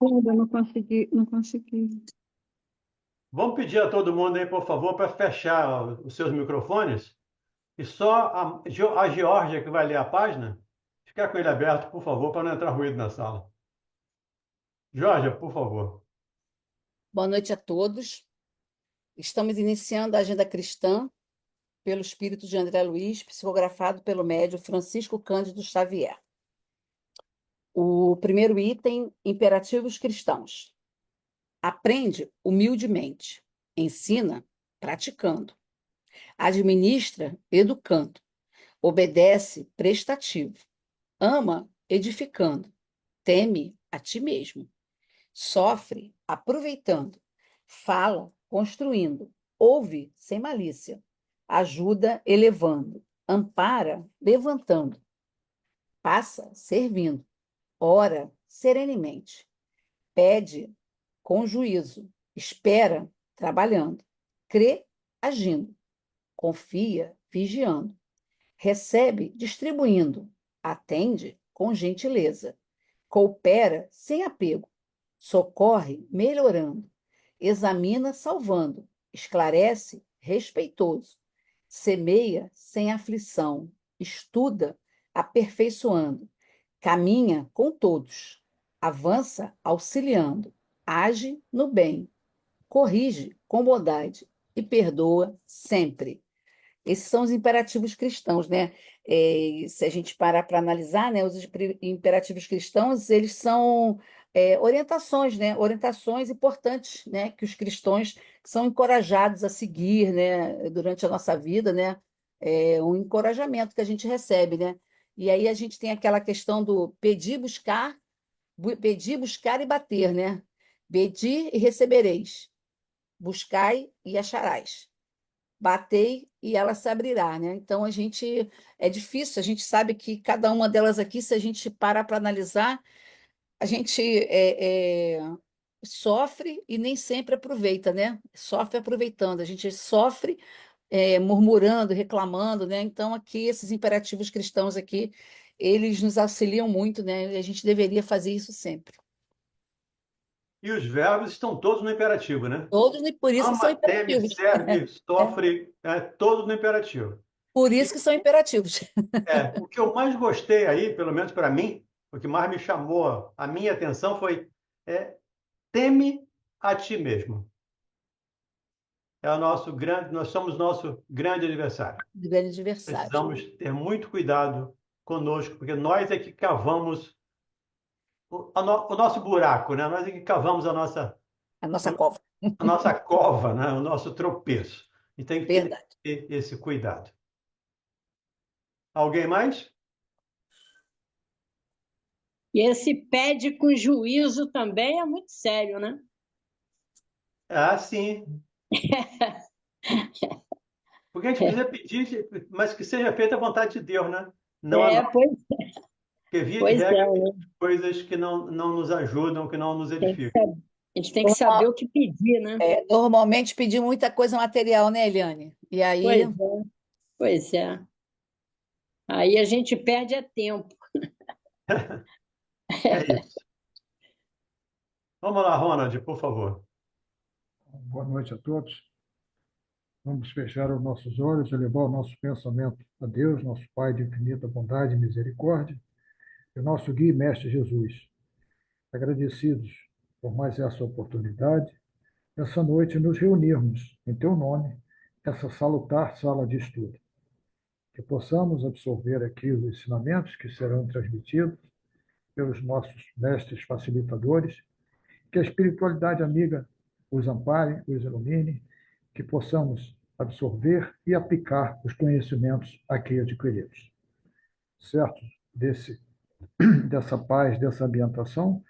Ainda não consegui, não consegui. Vamos pedir a todo mundo aí, por favor, para fechar os seus microfones e só a Geórgia que vai ler a página, ficar com ele aberto, por favor, para não entrar ruído na sala. Geórgia, por favor. Boa noite a todos. Estamos iniciando a Agenda Cristã pelo Espírito de André Luiz, psicografado pelo médium Francisco Cândido Xavier. O primeiro item, imperativos cristãos. Aprende humildemente, ensina praticando, administra educando, obedece prestativo, ama edificando, teme a ti mesmo, sofre aproveitando, fala construindo, ouve sem malícia, ajuda elevando, ampara levantando, passa servindo, ora serenemente, pede com juízo, espera trabalhando, crê agindo, confia vigiando, recebe distribuindo, atende com gentileza, coopera sem apego, socorre melhorando, examina salvando, esclarece respeitoso, semeia sem aflição, estuda aperfeiçoando, caminha com todos, avança auxiliando, age no bem, corrige com bondade e perdoa sempre. Esses são os imperativos cristãos, né? Se a gente parar para analisar, né, os imperativos cristãos, eles são orientações, né? Orientações importantes, né? Que os cristãos são encorajados a seguir, né? Durante a nossa vida, né? Um encorajamento que a gente recebe, né? E aí a gente tem aquela questão do pedir, buscar e bater, né? Pedir e recebereis, buscai e acharás, batei e ela se abrirá, né? Então a gente é difícil, a gente sabe que cada uma delas aqui, se a gente parar para analisar, a gente sofre e nem sempre aproveita, né? Sofre aproveitando, a gente sofre murmurando, reclamando, né? Então aqui esses imperativos cristãos aqui, eles nos auxiliam muito, né? E a gente deveria fazer isso sempre. E os verbos estão todos no imperativo, né? Todos, e por isso que são Ama, teme, imperativos. serve, É, sofre, todos no imperativo. por E isso que são imperativos. o que eu mais gostei aí, pelo menos para mim, o que mais me chamou a minha atenção foi é, teme a ti mesmo. É o nosso grande, nós somos nosso grande adversário. Grande adversário. Precisamos ter muito cuidado conosco, porque nós é que cavamos o nosso buraco, né? Nós é que cavamos A nossa cova. a nossa cova, né? O nosso tropeço. E tem que Verdade. ter esse cuidado. Alguém mais? E esse pede com juízo também é muito sério, né? Ah, sim. Porque a gente precisa pedir, mas que seja feita a vontade de Deus, né? Não a É, nossa. pois, Porque, via de pois é, regra, tem né? coisas que não nos ajudam, que não nos Tem que edificam. saber, a gente tem que saber Normal- o que pedir, né? Normalmente pedir muita coisa material, né, Eliane? E aí, Pois é, pois é. Aí a gente perde é tempo. É isso. Vamos lá, Ronald, por favor. Boa noite a todos. Vamos fechar os nossos olhos e levar o nosso pensamento a Deus, nosso Pai de infinita bondade e misericórdia, e o nosso guia e mestre Jesus. Agradecidos por mais essa oportunidade, essa noite nos reunirmos em Teu nome, essa salutar sala de estudo. Que possamos absorver aqui os ensinamentos que serão transmitidos pelos nossos mestres facilitadores, que a espiritualidade amiga os ampare, os ilumine, que possamos absorver e aplicar os conhecimentos aqui adquiridos. Certo dessa paz, dessa ambientação,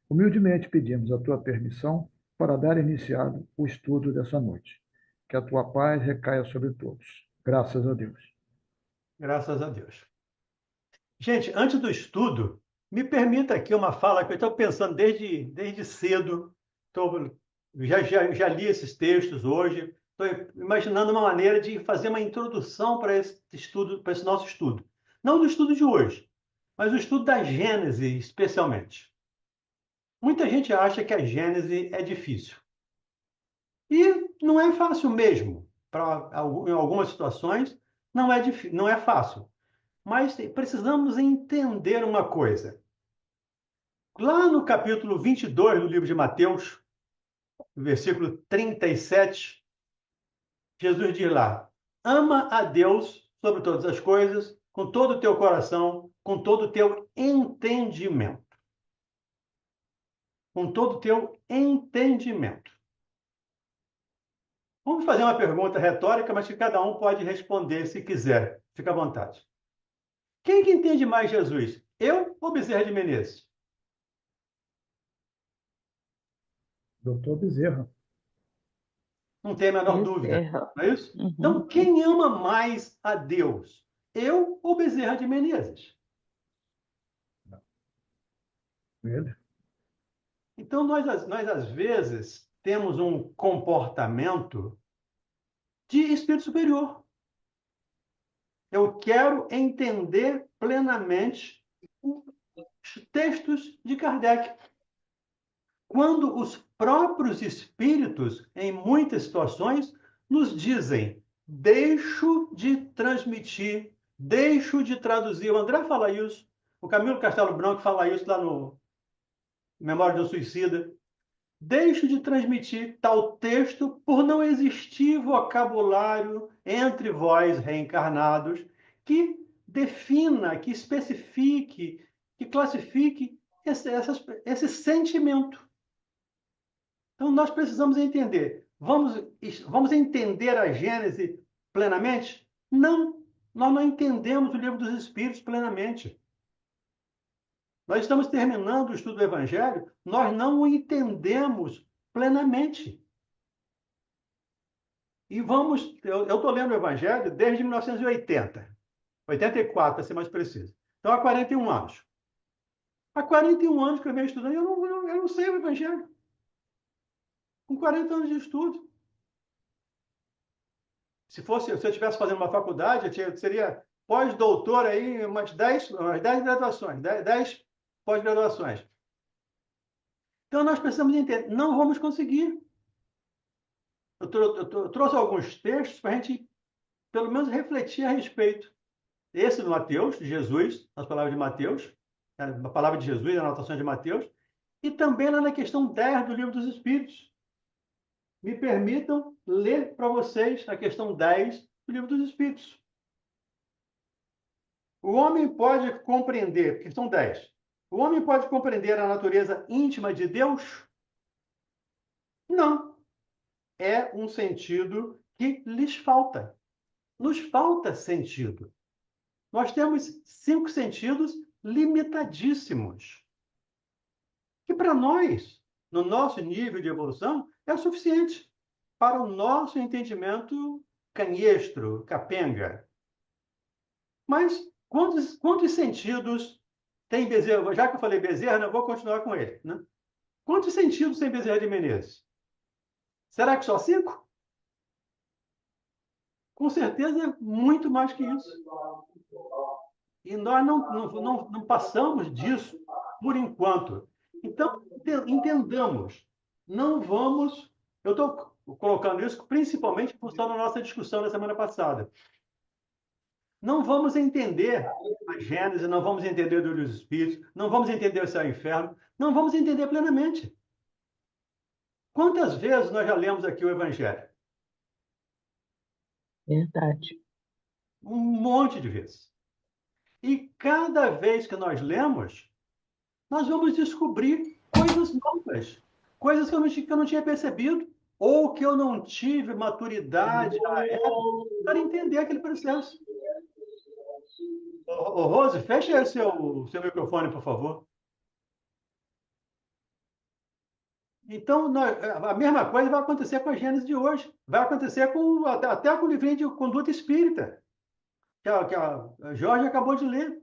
humildemente pedimos a tua permissão para dar iniciado o estudo dessa noite. Que a tua paz recaia sobre todos. Graças a Deus. Graças a Deus. Gente, antes do estudo, me permita aqui uma fala que eu estou pensando desde cedo. Tô, já li esses textos hoje. Estou imaginando uma maneira de fazer uma introdução para esse estudo, para esse nosso estudo. Não do estudo de hoje, mas o estudo da Gênese, especialmente. Muita gente acha que a Gênese é difícil. E não é fácil mesmo. Em algumas situações, não é fácil. Mas precisamos entender uma coisa. Lá no capítulo 22 do livro de Mateus, no versículo 37, Jesus diz lá: ama a Deus sobre todas as coisas, com todo o teu coração, com todo o teu entendimento. Com todo o teu entendimento. Vamos fazer uma pergunta retórica, mas que cada um pode responder se quiser. Fica à vontade. Quem que entende mais Jesus? Eu ou Bezerra de Menezes? Doutor Bezerra. Não tem a menor dúvida, Bezerra. não é isso? Uhum. Então, quem ama mais a Deus? Eu ou Bezerra de Menezes? Ele. Então, nós às vezes temos um comportamento de espírito superior. Eu quero entender plenamente os textos de Kardec. Quando os próprios espíritos, em muitas situações, nos dizem: deixo de transmitir, deixo de traduzir. O André fala isso, o Camilo Castelo Branco fala isso lá no Memória do Suicida. Deixo de transmitir tal texto por não existir vocabulário entre vós reencarnados que defina, que especifique, que classifique esse sentimento. Então, nós precisamos entender. Vamos entender a Gênese plenamente? Não, nós não entendemos o livro dos Espíritos plenamente. Nós estamos terminando o estudo do Evangelho, nós não o entendemos plenamente. E eu estou lendo o Evangelho desde 1980, 84, para ser mais preciso. Então, há 41 anos. Há 41 anos que eu venho estudando e eu não sei o Evangelho. Com 40 anos de estudo. Se eu estivesse fazendo uma faculdade, seria pós-doutor aí, umas 10 graduações, 10 pós-graduações. Então, nós precisamos entender, não vamos conseguir. Eu trouxe alguns textos para a gente, pelo menos, refletir a respeito. Esse do Mateus, de Jesus, as palavras de Mateus, a palavra de Jesus, a anotação de Mateus, e também lá na questão 10 do Livro dos Espíritos. Me permitam ler para vocês a questão 10 do Livro dos Espíritos. O homem pode compreender, questão 10. O homem pode compreender a natureza íntima de Deus? Não. É um sentido que lhes falta. Nos falta sentido. Nós temos 5 sentidos limitadíssimos. Que para nós, no nosso nível de evolução, é o suficiente para o nosso entendimento canhestro, capenga. Mas quantos sentidos tem Bezerra? Já que eu falei Bezerra, eu vou continuar com ele. Né? Quantos sentidos tem Bezerra de Menezes? Será que só 5? Com certeza, muito mais que isso. E nós não passamos disso por enquanto. Então, entendamos. Não vamos... Eu estou colocando isso principalmente em função da nossa discussão da semana passada. Não vamos entender a Gênese, não vamos entender o Livro dos Espíritos, não vamos entender o céu e o inferno, não vamos entender plenamente. Quantas vezes nós já lemos aqui o Evangelho? Verdade. Um monte de vezes. E cada vez que nós lemos, nós vamos descobrir coisas novas, coisas que eu não tinha percebido, ou que eu não tive maturidade na época para entender aquele processo. Ô, Rose, fecha aí o seu microfone, por favor. Então, a mesma coisa vai acontecer com a Gênesis de hoje. Vai acontecer até com o livrinho de conduta espírita, que a Jorge acabou de ler.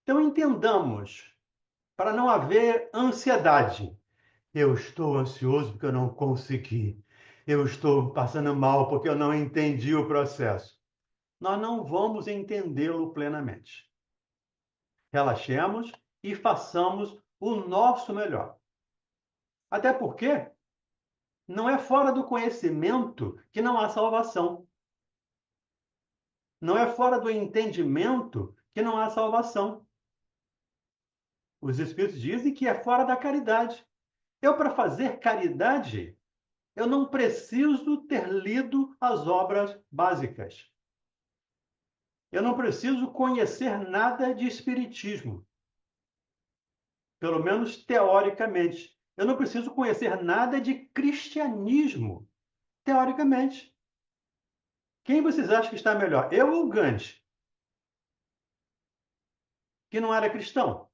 Então, entendamos, para não haver ansiedade. Eu estou ansioso porque eu não consegui. Eu estou passando mal porque eu não entendi o processo. Nós não vamos entendê-lo plenamente. Relaxemos e façamos o nosso melhor. Até porque não é fora do conhecimento que não há salvação. Não é fora do entendimento que não há salvação. Os Espíritos dizem que é fora da caridade. Eu, para fazer caridade, eu não preciso ter lido as obras básicas. Eu não preciso conhecer nada de espiritismo, pelo menos teoricamente. Eu não preciso conhecer nada de cristianismo, teoricamente. Quem vocês acham que está melhor? Eu ou Gandhi, que não era cristão?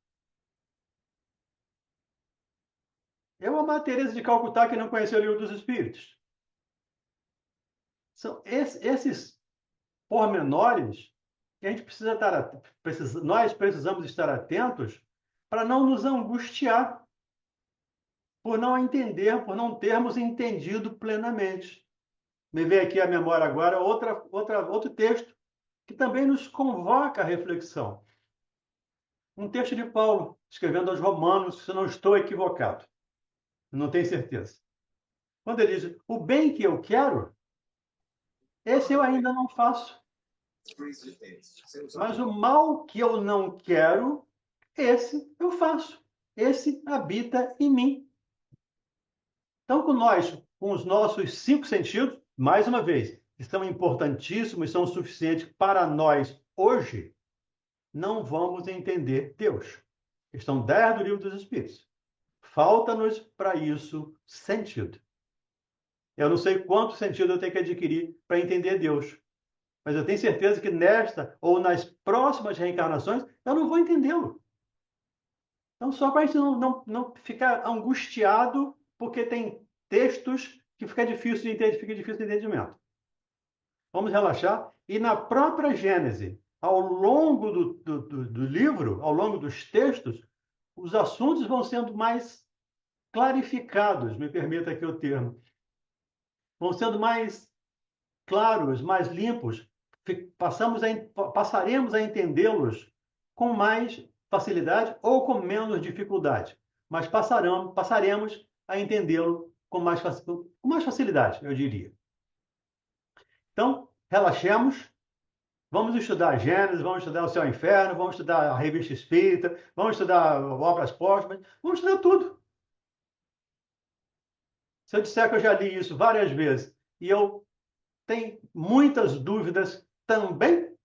Eu ou a Madre Teresa de Calcutá, que não conheceu o Livro dos Espíritos? São esses pormenores que a gente precisa estar, nós precisamos estar atentos para não nos angustiar por não entender, por não termos entendido plenamente. Me veio aqui à memória agora outro texto que também nos convoca à reflexão. Um texto de Paulo, escrevendo aos Romanos, se não estou equivocado, não tenho certeza. Quando ele diz, o bem que eu quero, esse eu ainda não faço. Mas o mal que eu não quero, esse eu faço. Esse habita em mim. Então, com os nossos 5 sentidos, mais uma vez, que são importantíssimos, são suficientes para nós hoje, não vamos entender Deus. Questão 10 do Livro dos Espíritos. Falta-nos, para isso, sentido. Eu não sei quanto sentido eu tenho que adquirir para entender Deus. Mas eu tenho certeza que nesta ou nas próximas reencarnações eu não vou entendê-lo. Então, só para a gente não ficar angustiado, porque tem textos que fica difícil de entender, fica difícil de entendimento. Vamos relaxar. E na própria Gênese, ao longo do livro, ao longo dos textos, os assuntos vão sendo mais clarificados, me permita aqui o termo. Vão sendo mais claros, mais limpos. Passaremos a entendê-los com mais facilidade ou com menos dificuldade. Mas passaremos a entendê-lo com mais facilidade, eu diria. Então, relaxemos. Vamos estudar Gênesis, vamos estudar o Céu e o Inferno, vamos estudar a Revista Espírita, vamos estudar obras póstumas, vamos estudar tudo. Se eu disser que eu já li isso várias vezes e eu tenho muitas dúvidas também,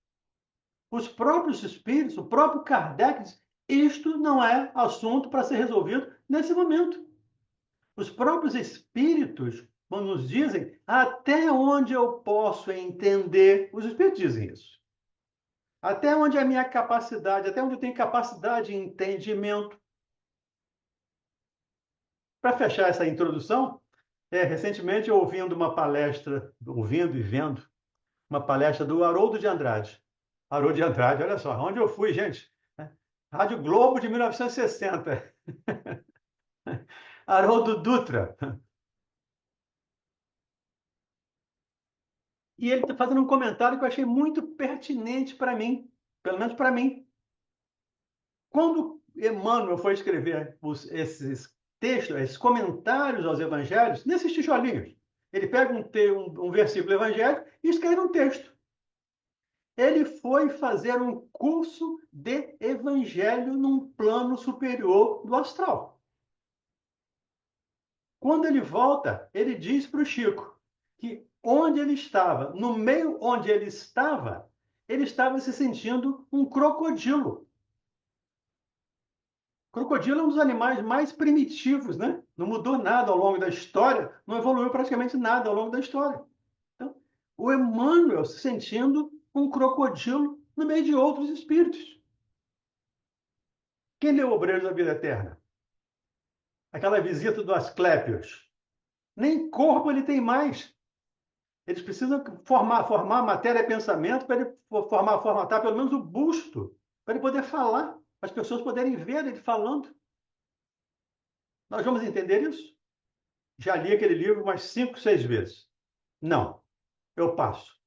os próprios espíritos, o próprio Kardec diz, isto não é assunto para ser resolvido nesse momento. Os próprios espíritos nos dizem até onde eu posso entender, os espíritos dizem isso. Até onde é a minha capacidade, até onde eu tenho capacidade de entendimento. Para fechar essa introdução, recentemente ouvindo e vendo uma palestra do Haroldo de Andrade. Haroldo de Andrade, olha só, onde eu fui, gente? Rádio Globo de 1960. Haroldo Dutra. E ele está fazendo um comentário que eu achei muito pertinente para mim, pelo menos para mim. Quando Emmanuel foi escrever esses textos, esses comentários aos evangelhos, nesses tijolinhos, ele pega um versículo evangélico e escreve um texto. Ele foi fazer um curso de evangelho num plano superior do astral. Quando ele volta, ele diz para o Chico que onde ele estava, no meio onde ele estava se sentindo um crocodilo. Crocodilo é um dos animais mais primitivos, né? Não mudou nada ao longo da história, não evoluiu praticamente nada ao longo da história. Então, o Emmanuel se sentindo um crocodilo no meio de outros espíritos. Quem leu Obreiros da Vida Eterna? Aquela visita do Asclépios. Nem corpo ele tem mais. Eles precisam formar matéria e pensamento para ele formatar pelo menos o busto, para ele poder falar, para as pessoas poderem ver ele falando. Nós vamos entender isso? Já li aquele livro umas 5, 6 vezes. Não, eu passo.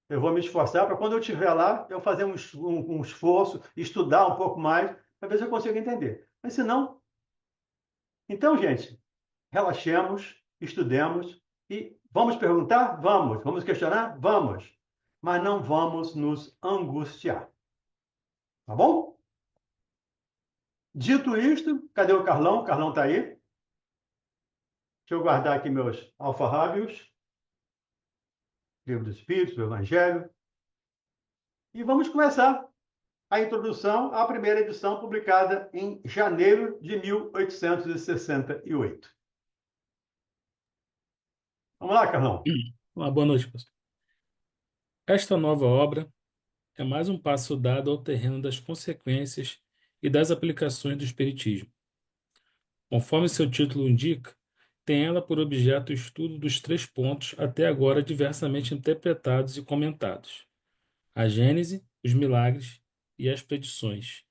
Eu vou me esforçar para quando eu estiver lá, eu fazer um esforço, estudar um pouco mais, para ver se eu consigo entender. Mas se não, Então, gente, relaxemos, estudemos e vamos perguntar? Vamos. Vamos questionar? Vamos. Mas não vamos nos angustiar. Tá bom? Dito isto, cadê o Carlão? O Carlão está aí. Deixa eu guardar aqui meus alfarrábios. Livro dos Espíritos, do Evangelho. E vamos começar a introdução à primeira edição, publicada em janeiro de 1868. Vamos lá, Carlão. Uma boa noite, pastor. Esta nova obra é mais um passo dado ao terreno das consequências e das aplicações do Espiritismo. Conforme seu título indica, tem ela por objeto o estudo dos 3 pontos até agora diversamente interpretados e comentados: a Gênese, os milagres e as predições,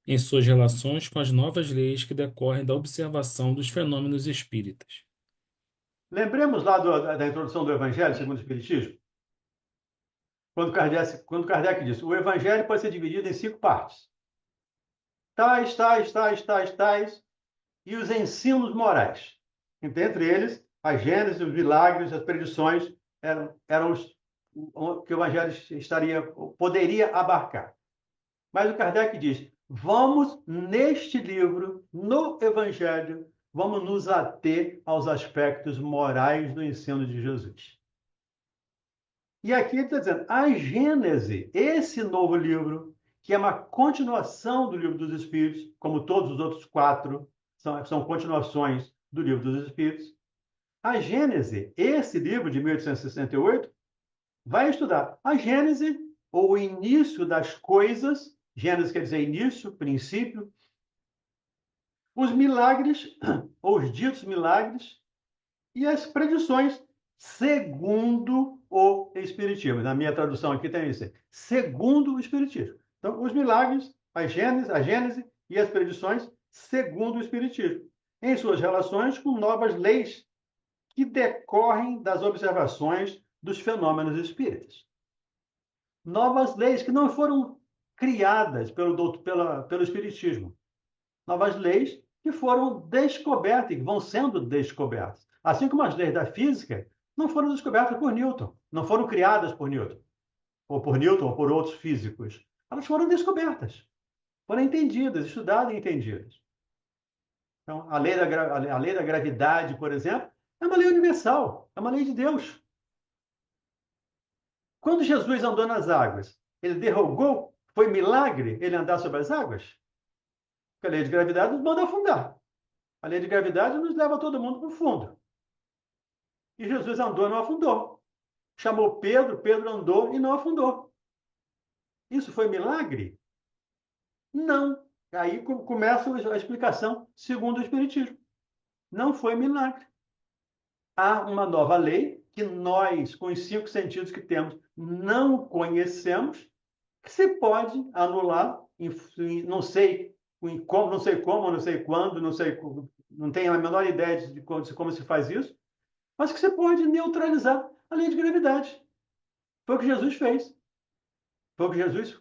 em suas relações com as novas leis que decorrem da observação dos fenômenos espíritas. Lembremos lá da introdução do Evangelho segundo o Espiritismo? Quando Kardec disse, o Evangelho pode ser dividido em 5 partes. Tais, e os ensinos morais. Entre eles, a Gênese, os milagres, as predições eram os que o Evangelho poderia abarcar. Mas o Kardec diz, vamos, neste livro, no Evangelho, vamos nos ater aos aspectos morais do ensino de Jesus. E aqui ele está dizendo, a Gênese, esse novo livro, que é uma continuação do Livro dos Espíritos, como todos os outros 4 são continuações do Livro dos Espíritos. A Gênese, esse livro de 1868, vai estudar a Gênese, ou o início das coisas. Gênese quer dizer início, princípio. Os milagres, ou os ditos milagres, e as predições, segundo o Espiritismo. Na minha tradução aqui tem isso, segundo o Espiritismo. Então, os milagres, a Gênese e as predições, segundo o Espiritismo, em suas relações com novas leis que decorrem das observações dos fenômenos espíritas. Novas leis que não foram criadas pelo Espiritismo. Novas leis que foram descobertas e que vão sendo descobertas. Assim como as leis da física não foram descobertas por Newton, não foram criadas por Newton, ou por outros físicos. Elas foram descobertas, foram entendidas, estudadas e entendidas. Então, a lei da gravidade, por exemplo, é uma lei universal, é uma lei de Deus. Quando Jesus andou nas águas, ele derrogou, foi milagre ele andar sobre as águas? Porque a lei de gravidade nos manda afundar. A lei de gravidade nos leva todo mundo para o fundo. E Jesus andou e não afundou. Chamou Pedro, Pedro andou e não afundou. Isso foi milagre? Não. Aí começa a explicação segundo o Espiritismo. Não foi milagre. Há uma nova lei que nós, com os 5 sentidos que temos, não conhecemos, que se pode anular, não sei como, não sei quando, não tenho a menor ideia de como se faz isso, mas que você pode neutralizar a lei de gravidade. Foi o que Jesus fez. Foi o que Jesus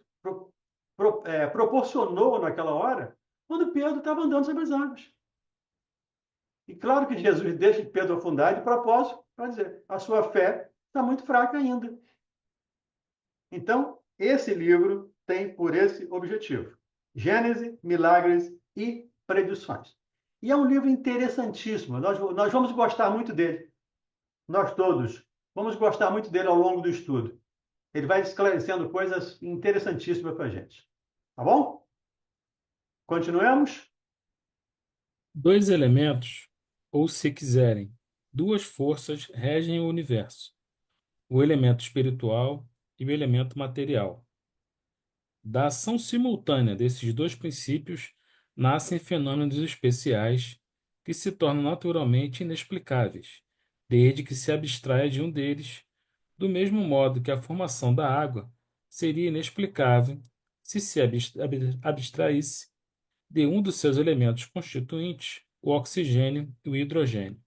proporcionou naquela hora, quando Pedro estava andando sobre as águas. E claro que Jesus deixa Pedro afundar de propósito, para dizer, a sua fé está muito fraca ainda. Então, esse livro tem por esse objetivo. Gênese, milagres e predições. E é um livro interessantíssimo. Nós vamos gostar muito dele. Nós todos vamos gostar muito dele ao longo do estudo. Ele vai esclarecendo coisas interessantíssimas para a gente. Tá bom? Continuemos? 2 elementos, ou se quiserem, 2 forças regem o universo: o elemento espiritual e o elemento material. Da ação simultânea desses 2 princípios nascem fenômenos especiais que se tornam naturalmente inexplicáveis, desde que se abstraia de um deles, do mesmo modo que a formação da água seria inexplicável se abstraísse de um dos seus elementos constituintes, o oxigênio e o hidrogênio.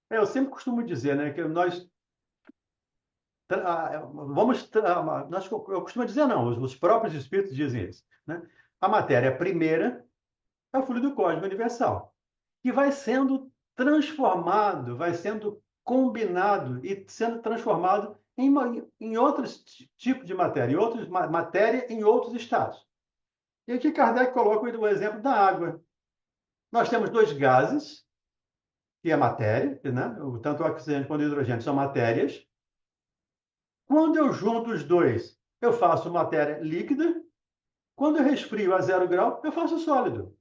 Eu sempre costumo dizer, né, que eu costumo dizer não, os próprios espíritos dizem isso, né? A matéria primeira é o fluido cósmico universal. que vai sendo transformado, vai sendo combinado e sendo transformado em outros tipos de matéria, matéria em outros estados. E aqui Kardec coloca o exemplo da água. Nós temos dois gases, que é matéria, né? Tanto o oxigênio quanto o hidrogênio são matérias. Quando eu junto os dois, eu faço matéria líquida. Quando eu resfrio a 0 grau, eu faço sólido.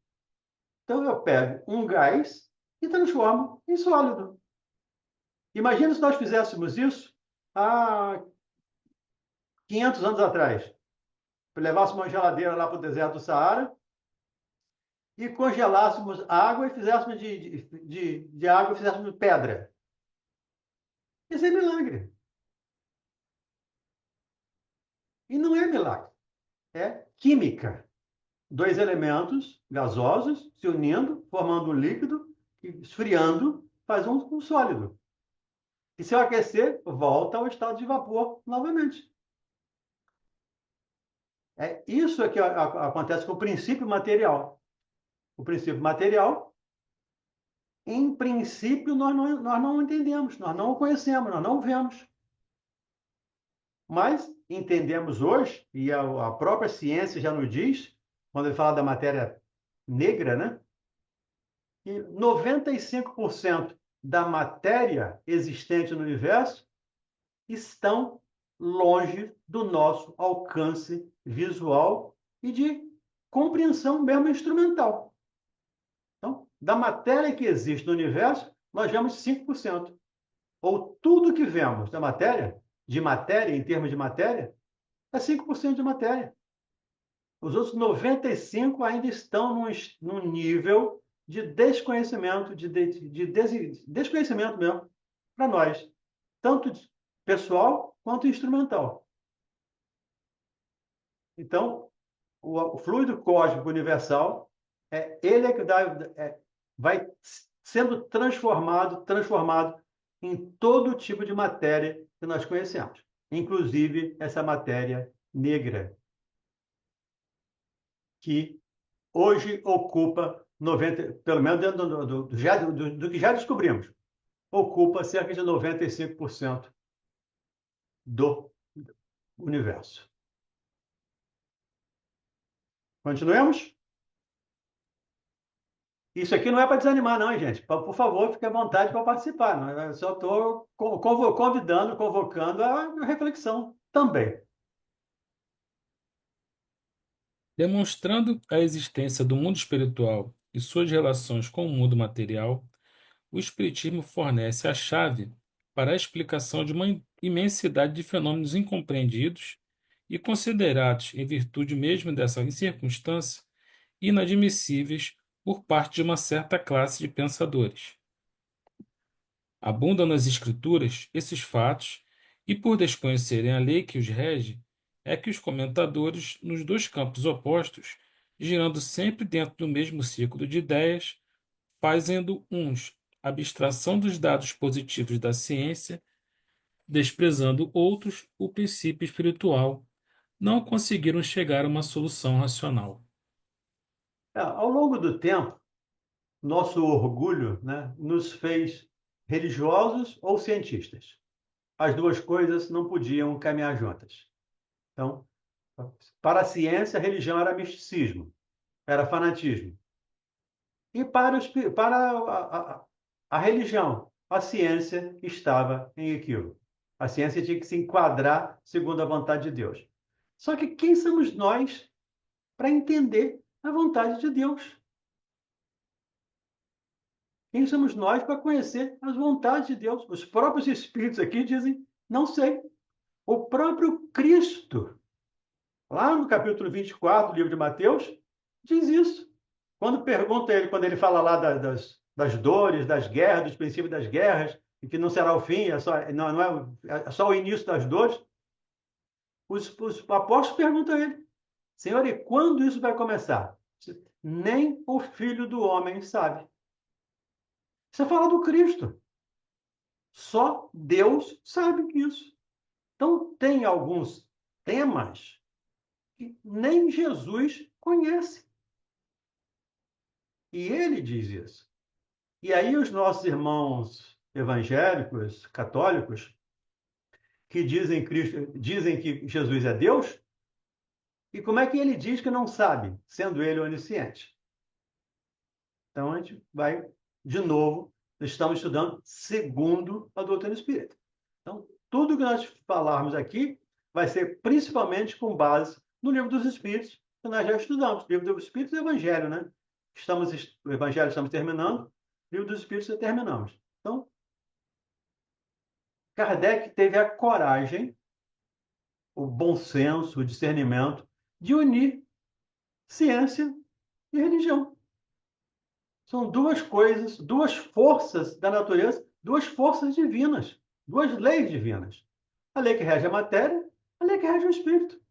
Então, eu pego um gás e transformo em sólido. Imagina se nós fizéssemos isso há 500 anos atrás. Levássemos uma geladeira lá para o deserto do Saara e congelássemos água e fizéssemos de água, fizéssemos pedra. Isso é milagre. E não é milagre. É química. Dois elementos gasosos se unindo, formando um líquido, e esfriando, faz um sólido. E se eu aquecer, volta ao estado de vapor novamente. É isso que acontece com o princípio material. O princípio material, em princípio, nós não entendemos, nós não o conhecemos, nós não o vemos. Mas entendemos hoje, e a própria ciência já nos diz, quando ele fala da matéria negra, né? Que 95% da matéria existente no universo estão longe do nosso alcance visual e de compreensão mesmo instrumental. Então, da matéria que existe no universo, nós vemos 5%. Ou tudo que vemos da matéria, de matéria, em termos de matéria, é 5% de matéria. Os outros 95% ainda estão num nível de desconhecimento, desconhecimento mesmo, para nós, tanto pessoal quanto instrumental. Então, o fluido cósmico universal, ele é que vai sendo transformado em todo tipo de matéria que nós conhecemos, inclusive essa matéria negra, que hoje ocupa 90, pelo menos dentro do que já descobrimos, ocupa cerca de 95% do universo. Continuemos? Isso aqui não é para desanimar, não, gente. Por favor, fique à vontade para participar. Eu só estou convocando a reflexão também. Demonstrando a existência do mundo espiritual e suas relações com o mundo material, o Espiritismo fornece a chave para a explicação de uma imensidade de fenômenos incompreendidos e considerados, em virtude mesmo dessa circunstância, inadmissíveis por parte de uma certa classe de pensadores. Abundam nas Escrituras esses fatos, e por desconhecerem a lei que os rege, é que os comentadores, nos dois campos opostos, girando sempre dentro do mesmo círculo de ideias, fazendo uns abstração dos dados positivos da ciência, desprezando outros o princípio espiritual, não conseguiram chegar a uma solução racional. Ao longo do tempo, nosso orgulho, né, nos fez religiosos ou cientistas. As duas coisas não podiam caminhar juntas. Então, para a ciência, a religião era misticismo, era fanatismo. E para a religião, a ciência estava em equívoco. A ciência tinha que se enquadrar segundo a vontade de Deus. Só que quem somos nós para entender a vontade de Deus? Quem somos nós para conhecer as vontades de Deus? Os próprios espíritos aqui dizem, não sei. O próprio Cristo, lá no capítulo 24 do livro de Mateus, diz isso. Quando pergunta ele, quando ele fala lá das dores, das guerras, dos princípios das guerras, e que não será o fim, é só o início das dores, os apóstolos perguntam a ele, Senhor, e quando isso vai começar? Nem o Filho do Homem sabe. Você fala do Cristo. Só Deus sabe isso. Então, tem alguns temas que nem Jesus conhece. E ele diz isso. E aí os nossos irmãos evangélicos, católicos, que dizem que Jesus é Deus, e como é que ele diz que não sabe, sendo ele onisciente? Então a gente vai, de novo, estamos estudando segundo a doutrina espírita. Então, tudo que nós falarmos aqui vai ser principalmente com base no livro dos Espíritos, que nós já estudamos. O livro dos Espíritos e o Evangelho, né? O Evangelho estamos terminando, o livro dos Espíritos já terminamos. Então, Kardec teve a coragem, o bom senso, o discernimento de unir ciência e religião. São duas coisas, duas forças da natureza, duas forças divinas, duas leis divinas. A lei que rege a matéria, a lei que rege o espírito.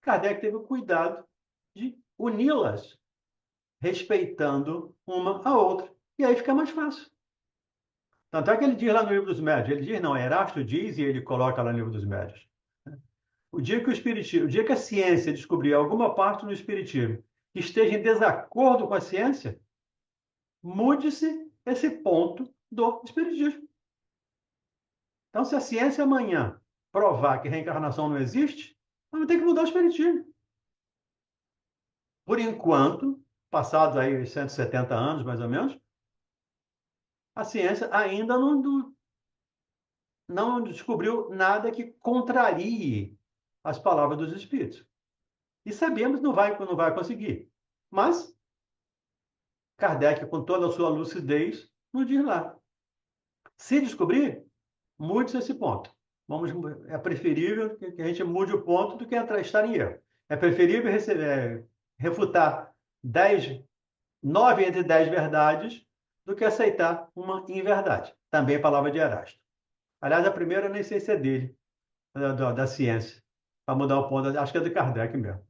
Kardec teve o cuidado de uni-las, respeitando uma a outra. E aí fica mais fácil. Tanto é que ele diz lá no Livro dos Médios, ele diz, não, Erasto diz e ele coloca lá no Livro dos Médios. O dia que o espiritismo, o dia que a ciência descobrir alguma parte no espiritismo que esteja em desacordo com a ciência, mude-se esse ponto do espiritismo. Então, se a ciência amanhã provar que reencarnação não existe, vamos ter que mudar o espiritismo. Por enquanto, passados aí os 170 anos, mais ou menos, a ciência ainda não descobriu nada que contrarie as palavras dos espíritos. E sabemos que não vai conseguir. Mas Kardec, com toda a sua lucidez, nos diz lá. Se descobrir, mude esse ponto. É preferível que a gente mude o ponto do que estar em erro. É preferível refutar 9 entre 10 verdades do que aceitar uma inverdade. Também a palavra de Erasto. Aliás, a primeira nem sei se é dele, da ciência, para mudar o ponto. Acho que é de Kardec mesmo.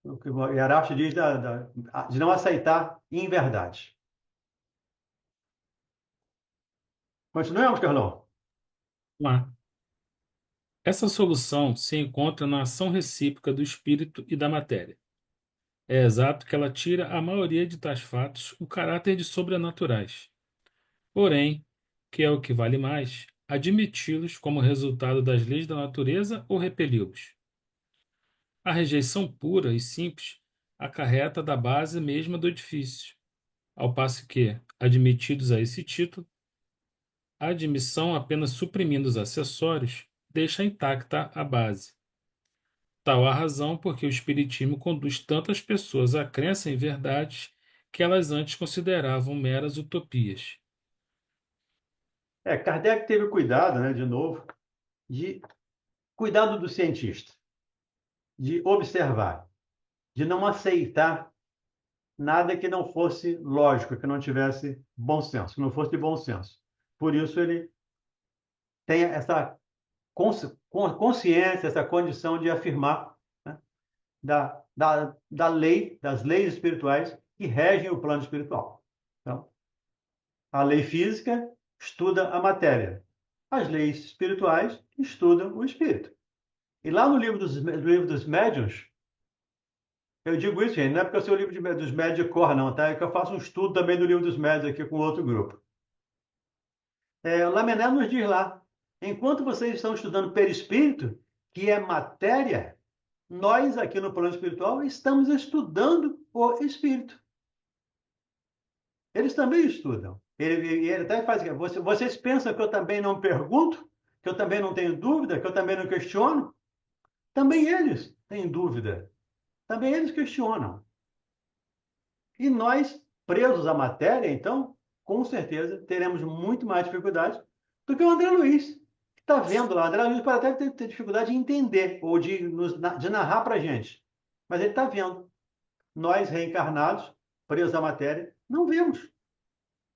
O que o Erasto diz de não aceitar inverdade. Continuemos, Carlão. Lá. Essa solução se encontra na ação recíproca do espírito e da matéria. É exato que ela tira a maioria de tais fatos o caráter de sobrenaturais. Porém, que é o que vale mais, admiti-los como resultado das leis da natureza ou repeli-los. A rejeição pura e simples acarreta da base mesma do edifício, ao passo que, admitidos a esse título, a admissão apenas suprimindo os acessórios deixa intacta a base. Tal a razão porque o Espiritismo conduz tantas pessoas à crença em verdades que elas antes consideravam meras utopias. Kardec teve cuidado, né, de novo, de cuidado do cientista, de observar, de não aceitar nada que não fosse lógico, que não tivesse bom senso, que não fosse de bom senso. Por isso ele tem essa consciência, essa condição de afirmar, né, da lei, das leis espirituais que regem o plano espiritual. Então, a lei física estuda a matéria. As leis espirituais estudam o espírito. E lá no livro dos médiuns, eu digo isso, gente, não é porque eu sei o livro dos médiuns de cor, não, tá? É que eu faço um estudo também do livro dos médiuns aqui com outro grupo. O Lamennais nos diz lá, enquanto vocês estão estudando perispírito, que é matéria, nós aqui no plano espiritual estamos estudando o espírito. Eles também estudam. Ele até faz assim, vocês pensam que eu também não pergunto? Que eu também não tenho dúvida? Que eu também não questiono? Também eles têm dúvida. Também eles questionam. E nós, presos à matéria, então, com certeza, teremos muito mais dificuldade do que o André Luiz, que está vendo lá. O André Luiz pode até ter dificuldade de entender ou de narrar para a gente. Mas ele está vendo. Nós, reencarnados, presos à matéria, não vemos.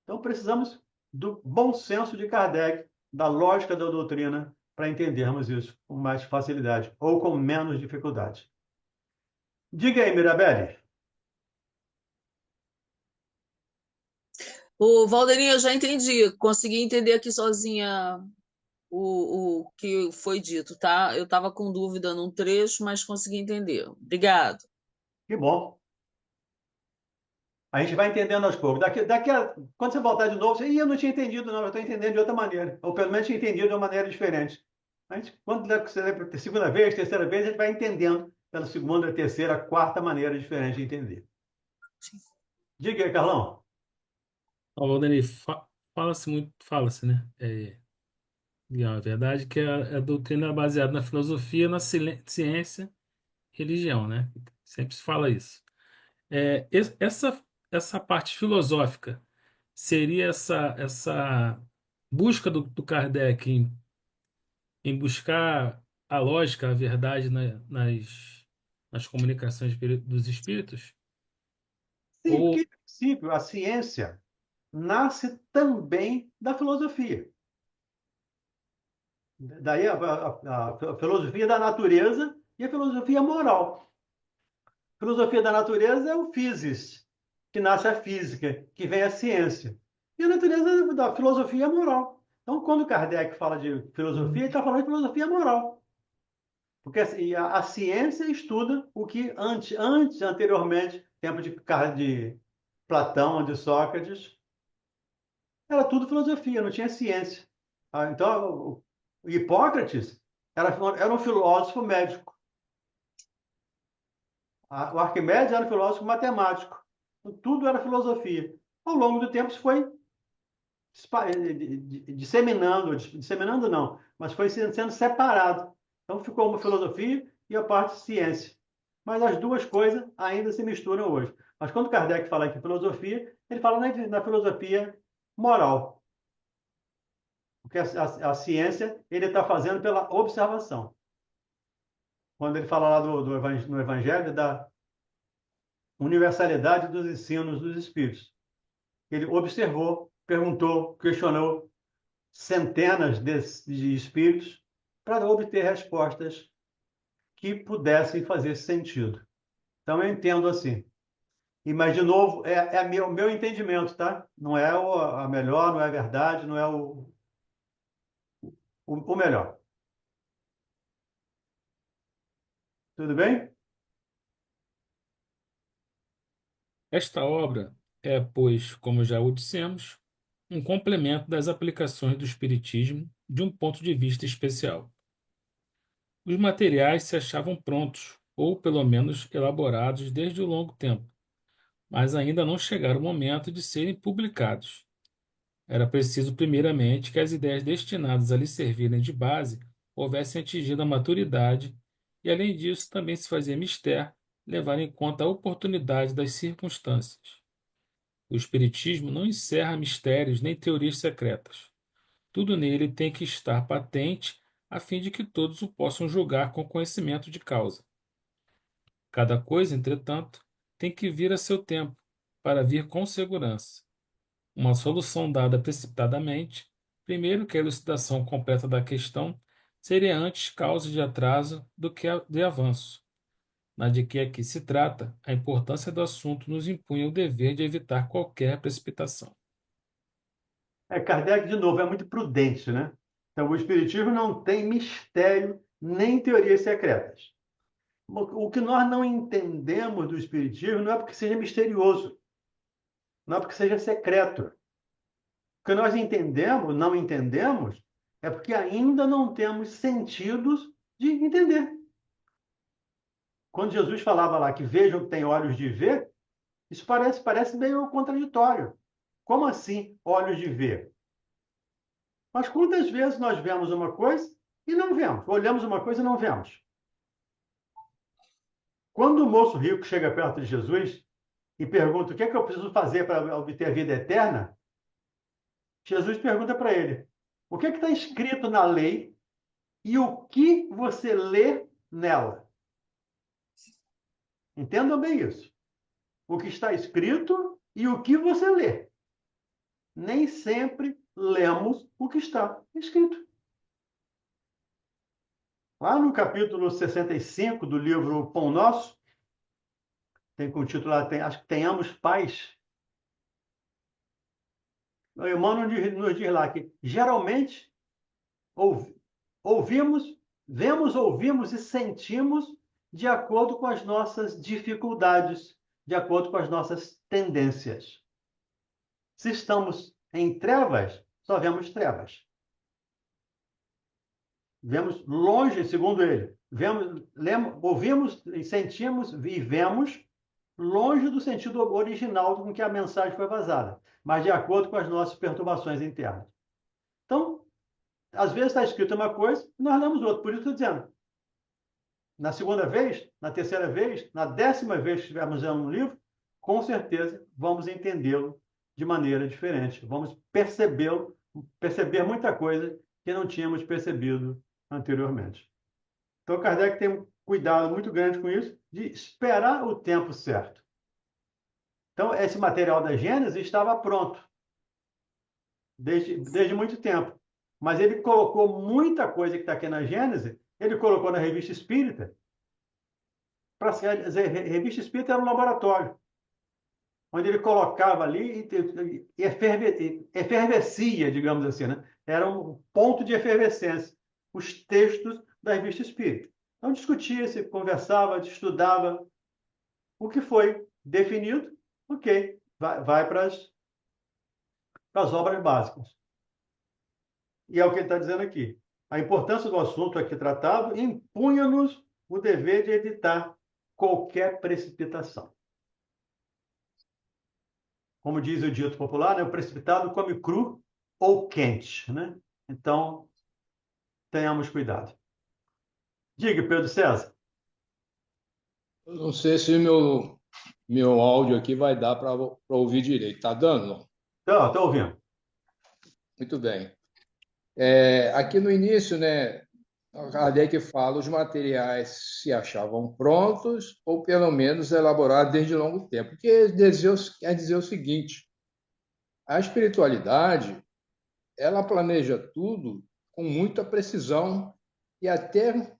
Então, precisamos do bom senso de Kardec, da lógica da doutrina, para entendermos isso com mais facilidade ou com menos dificuldade. Diga aí, Mirabelle. O Valderinho, eu já entendi, consegui entender aqui sozinha o que foi dito, tá? Eu estava com dúvida num trecho, mas consegui entender. Obrigado. Que bom. A gente vai entendendo aos poucos. Quando você voltar de novo, você, eu não tinha entendido, não, eu estou entendendo de outra maneira. Ou pelo menos tinha entendido de uma maneira diferente. Quando você lê pela segunda vez, terceira vez, a gente vai entendendo pela segunda, terceira, quarta maneira diferente de entender. Diga aí, Carlão. Ó, Valdeni, fala-se muito, fala-se, né? E a verdade é que a doutrina é baseada na filosofia, na ciência e religião, né? Sempre se fala isso. Essa parte filosófica seria essa busca do Kardec em buscar a lógica, a verdade nas comunicações dos espíritos? Sim, porque, Ou em princípio, a ciência nasce também da filosofia. Daí a filosofia da natureza e a filosofia moral. A filosofia da natureza é o physis, que nasce a física, que vem a ciência. E a natureza da filosofia é moral. Então, quando Kardec fala de filosofia, ele está falando de filosofia moral. Porque assim, a ciência estuda o que anteriormente, tempo de Platão, de Sócrates, era tudo filosofia, não tinha ciência. Então, o Hipócrates era um filósofo médico. O Arquimedes era um filósofo matemático. Tudo era filosofia. Ao longo do tempo, isso foi disseminando não, mas foi sendo separado. Então, ficou uma filosofia e a parte de ciência. Mas as duas coisas ainda se misturam hoje. Mas quando Kardec fala em filosofia, ele fala na filosofia moral. Porque a ciência ele está fazendo pela observação. Quando ele fala lá no Evangelho da universalidade dos ensinos dos Espíritos. Ele observou, perguntou, questionou centenas de espíritos para obter respostas que pudessem fazer sentido. Então, eu entendo assim. Mas, de novo, é meu entendimento, tá? Não é a melhor, não é a verdade, não é o melhor. Tudo bem? esta obra é, pois, como já o dissemos, um complemento das aplicações do Espiritismo de um ponto de vista especial. Os materiais se achavam prontos, ou pelo menos elaborados desde o longo tempo, mas ainda não chegara o momento de serem publicados. Era preciso, primeiramente, que as ideias destinadas a lhe servirem de base houvessem atingido a maturidade, e, além disso, também se fazia mister levar em conta a oportunidade das circunstâncias. O Espiritismo não encerra mistérios nem teorias secretas. Tudo nele tem que estar patente, a fim de que todos o possam julgar com conhecimento de causa. Cada coisa, entretanto, tem que vir a seu tempo, para vir com segurança. Uma solução dada precipitadamente, primeiro que a elucidação completa da questão, seria antes causa de atraso do que de avanço. Na de que aqui se trata, a importância do assunto nos impunha o dever de evitar qualquer precipitação. Kardec, de novo, é muito prudente, né? Então, o Espiritismo não tem mistério nem teorias secretas. O que nós não entendemos do Espiritismo não é porque seja misterioso, não é porque seja secreto. O que nós não entendemos, é porque ainda não temos sentidos de entender. Quando Jesus falava lá que vejam que tem olhos de ver, isso parece meio contraditório. Como assim, olhos de ver? Mas quantas vezes nós vemos uma coisa e não vemos? Olhamos uma coisa e não vemos? Quando o moço rico chega perto de Jesus e pergunta o que é que eu preciso fazer para obter a vida eterna, Jesus pergunta para ele: o que é que está escrito na lei e o que você lê nela? Entendam bem isso. O que está escrito e o que você lê. Nem sempre lemos o que está escrito. Lá no capítulo 65 do livro Pão Nosso, tem com o título lá, acho que tenhamos paz. O irmão nos diz lá que geralmente ouvimos, vemos, ouvimos e sentimos de acordo com as nossas dificuldades, de acordo com as nossas tendências. Se estamos em trevas, só vemos trevas. Vemos longe, segundo ele. Ouvimos, sentimos, vivemos longe do sentido original com que a mensagem foi vazada, mas de acordo com as nossas perturbações internas. Então, às vezes está escrito uma coisa e nós lemos outra. Por isso estou dizendo, na segunda vez, na terceira vez, na 10ª vez que estivermos lendo um livro, com certeza vamos entendê-lo de maneira diferente. Vamos perceber muita coisa que não tínhamos percebido anteriormente. Então, Kardec tem um cuidado muito grande com isso, de esperar o tempo certo. Então, esse material da Gênesis estava pronto desde muito tempo. Mas ele colocou muita coisa que está aqui na Gênesis, ele colocou na Revista Espírita. Para dizer, Revista Espírita era um laboratório, onde ele colocava ali e efervescia, digamos assim, né? Era um ponto de efervescência, os textos da Revista Espírita. Então discutia-se, conversava, estudava. O que foi definido, ok, vai para as obras básicas. E é o que ele está dizendo aqui. A importância do assunto aqui tratado impunha-nos o dever de evitar qualquer precipitação. Como diz o dito popular, né, o precipitado come cru ou quente, né? Então, tenhamos cuidado. Diga, Pedro César. Eu não sei se meu áudio aqui vai dar para ouvir direito. Está dando? Estou ouvindo. Muito bem. Aqui no início, né, a Kardec fala os materiais se achavam prontos ou pelo menos elaborados desde longo tempo. Porque quer dizer o seguinte, a espiritualidade, ela planeja tudo com muita precisão e até,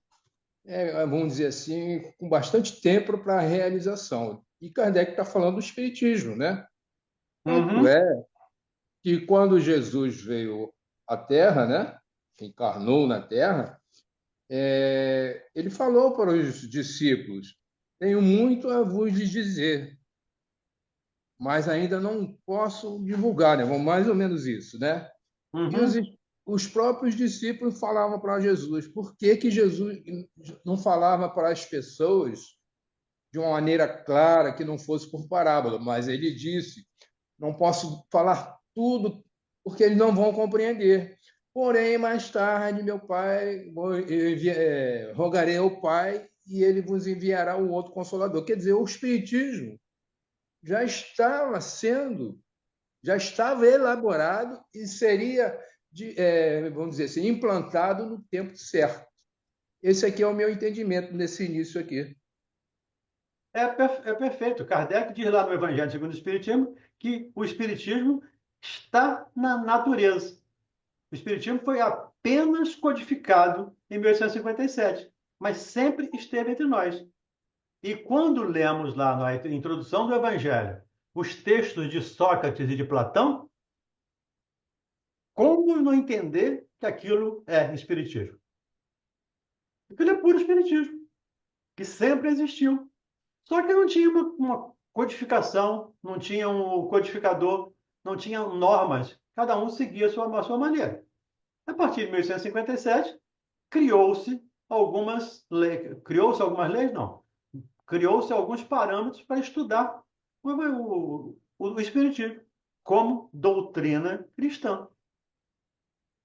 vamos dizer assim, com bastante tempo para a realização. E Kardec está falando do espiritismo, né? Tanto é que quando Jesus veio à Terra, né, encarnou na Terra, ele falou para os discípulos: tenho muito a vos dizer, mas ainda não posso divulgar, né? Mais ou menos isso, né? E os próprios discípulos falavam para Jesus. Por que Jesus não falava para as pessoas de uma maneira clara, que não fosse por parábola? Mas ele disse: não posso falar tudo, porque eles não vão compreender. Porém, mais tarde, meu Pai, rogarei ao Pai e ele vos enviará um outro Consolador. Quer dizer, o Espiritismo já estava elaborado e seria, vamos dizer assim, implantado no tempo certo. Esse aqui é o meu entendimento nesse início aqui. É perfeito. Kardec diz lá no Evangelho segundo o Espiritismo que o Espiritismo está na natureza. O Espiritismo foi apenas codificado em 1857, mas sempre esteve entre nós. E quando lemos lá na introdução do Evangelho os textos de Sócrates e de Platão, como não entender que aquilo é Espiritismo? Aquilo é puro Espiritismo, que sempre existiu. Só que não tinha uma codificação, não tinha um codificador, não tinha normas. Cada um seguia a sua maneira. A partir de 1857, criou-se algumas leis. Criou-se algumas leis? Não. Criou-se alguns parâmetros para estudar o Espiritismo como doutrina cristã.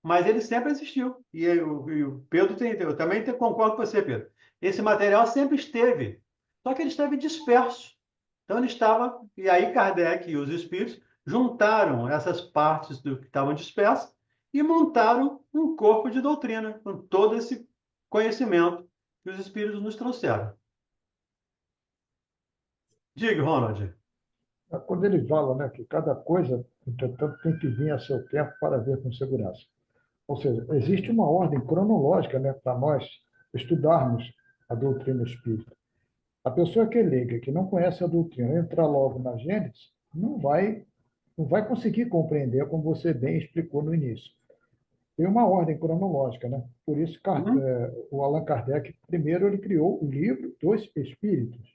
Mas ele sempre existiu. E o Pedro eu também concordo com você, Pedro. Esse material sempre esteve. Só que ele esteve disperso. Então ele estava. E aí Kardec e os espíritos juntaram essas partes do que estavam dispersas e montaram um corpo de doutrina, com todo esse conhecimento que os espíritos nos trouxeram. Diga, Ronald. Quando ele fala, né, que cada coisa, entretanto, tem que vir a seu tempo para ver com segurança. Ou seja, existe uma ordem cronológica, né, para nós estudarmos a doutrina espírita. A pessoa que é leiga, que não conhece a doutrina, entrar logo na Gênesis, não vai conseguir compreender, como você bem explicou no início. Tem uma ordem cronológica, né? Por isso, o Allan Kardec, primeiro, ele criou o livro dos Espíritos.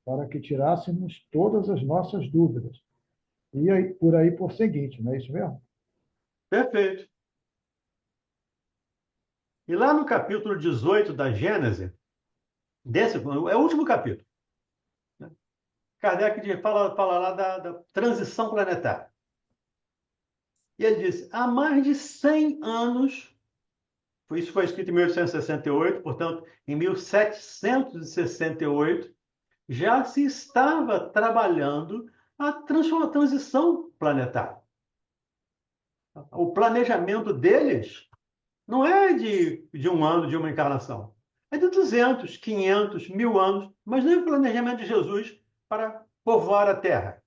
para que tirássemos todas as nossas dúvidas. E aí, por aí por seguinte, não é isso mesmo? Perfeito. E lá no capítulo 18 da Gênese, é o último capítulo, né? Kardec fala lá da transição planetária. E ele diz, há mais de 100 anos, isso foi escrito em 1868, portanto, em 1768, já se estava trabalhando a transição planetária. O planejamento deles não é de um ano, de uma encarnação. É de 200, 500, 1000 anos, mas não é o planejamento de Jesus para povoar a Terra.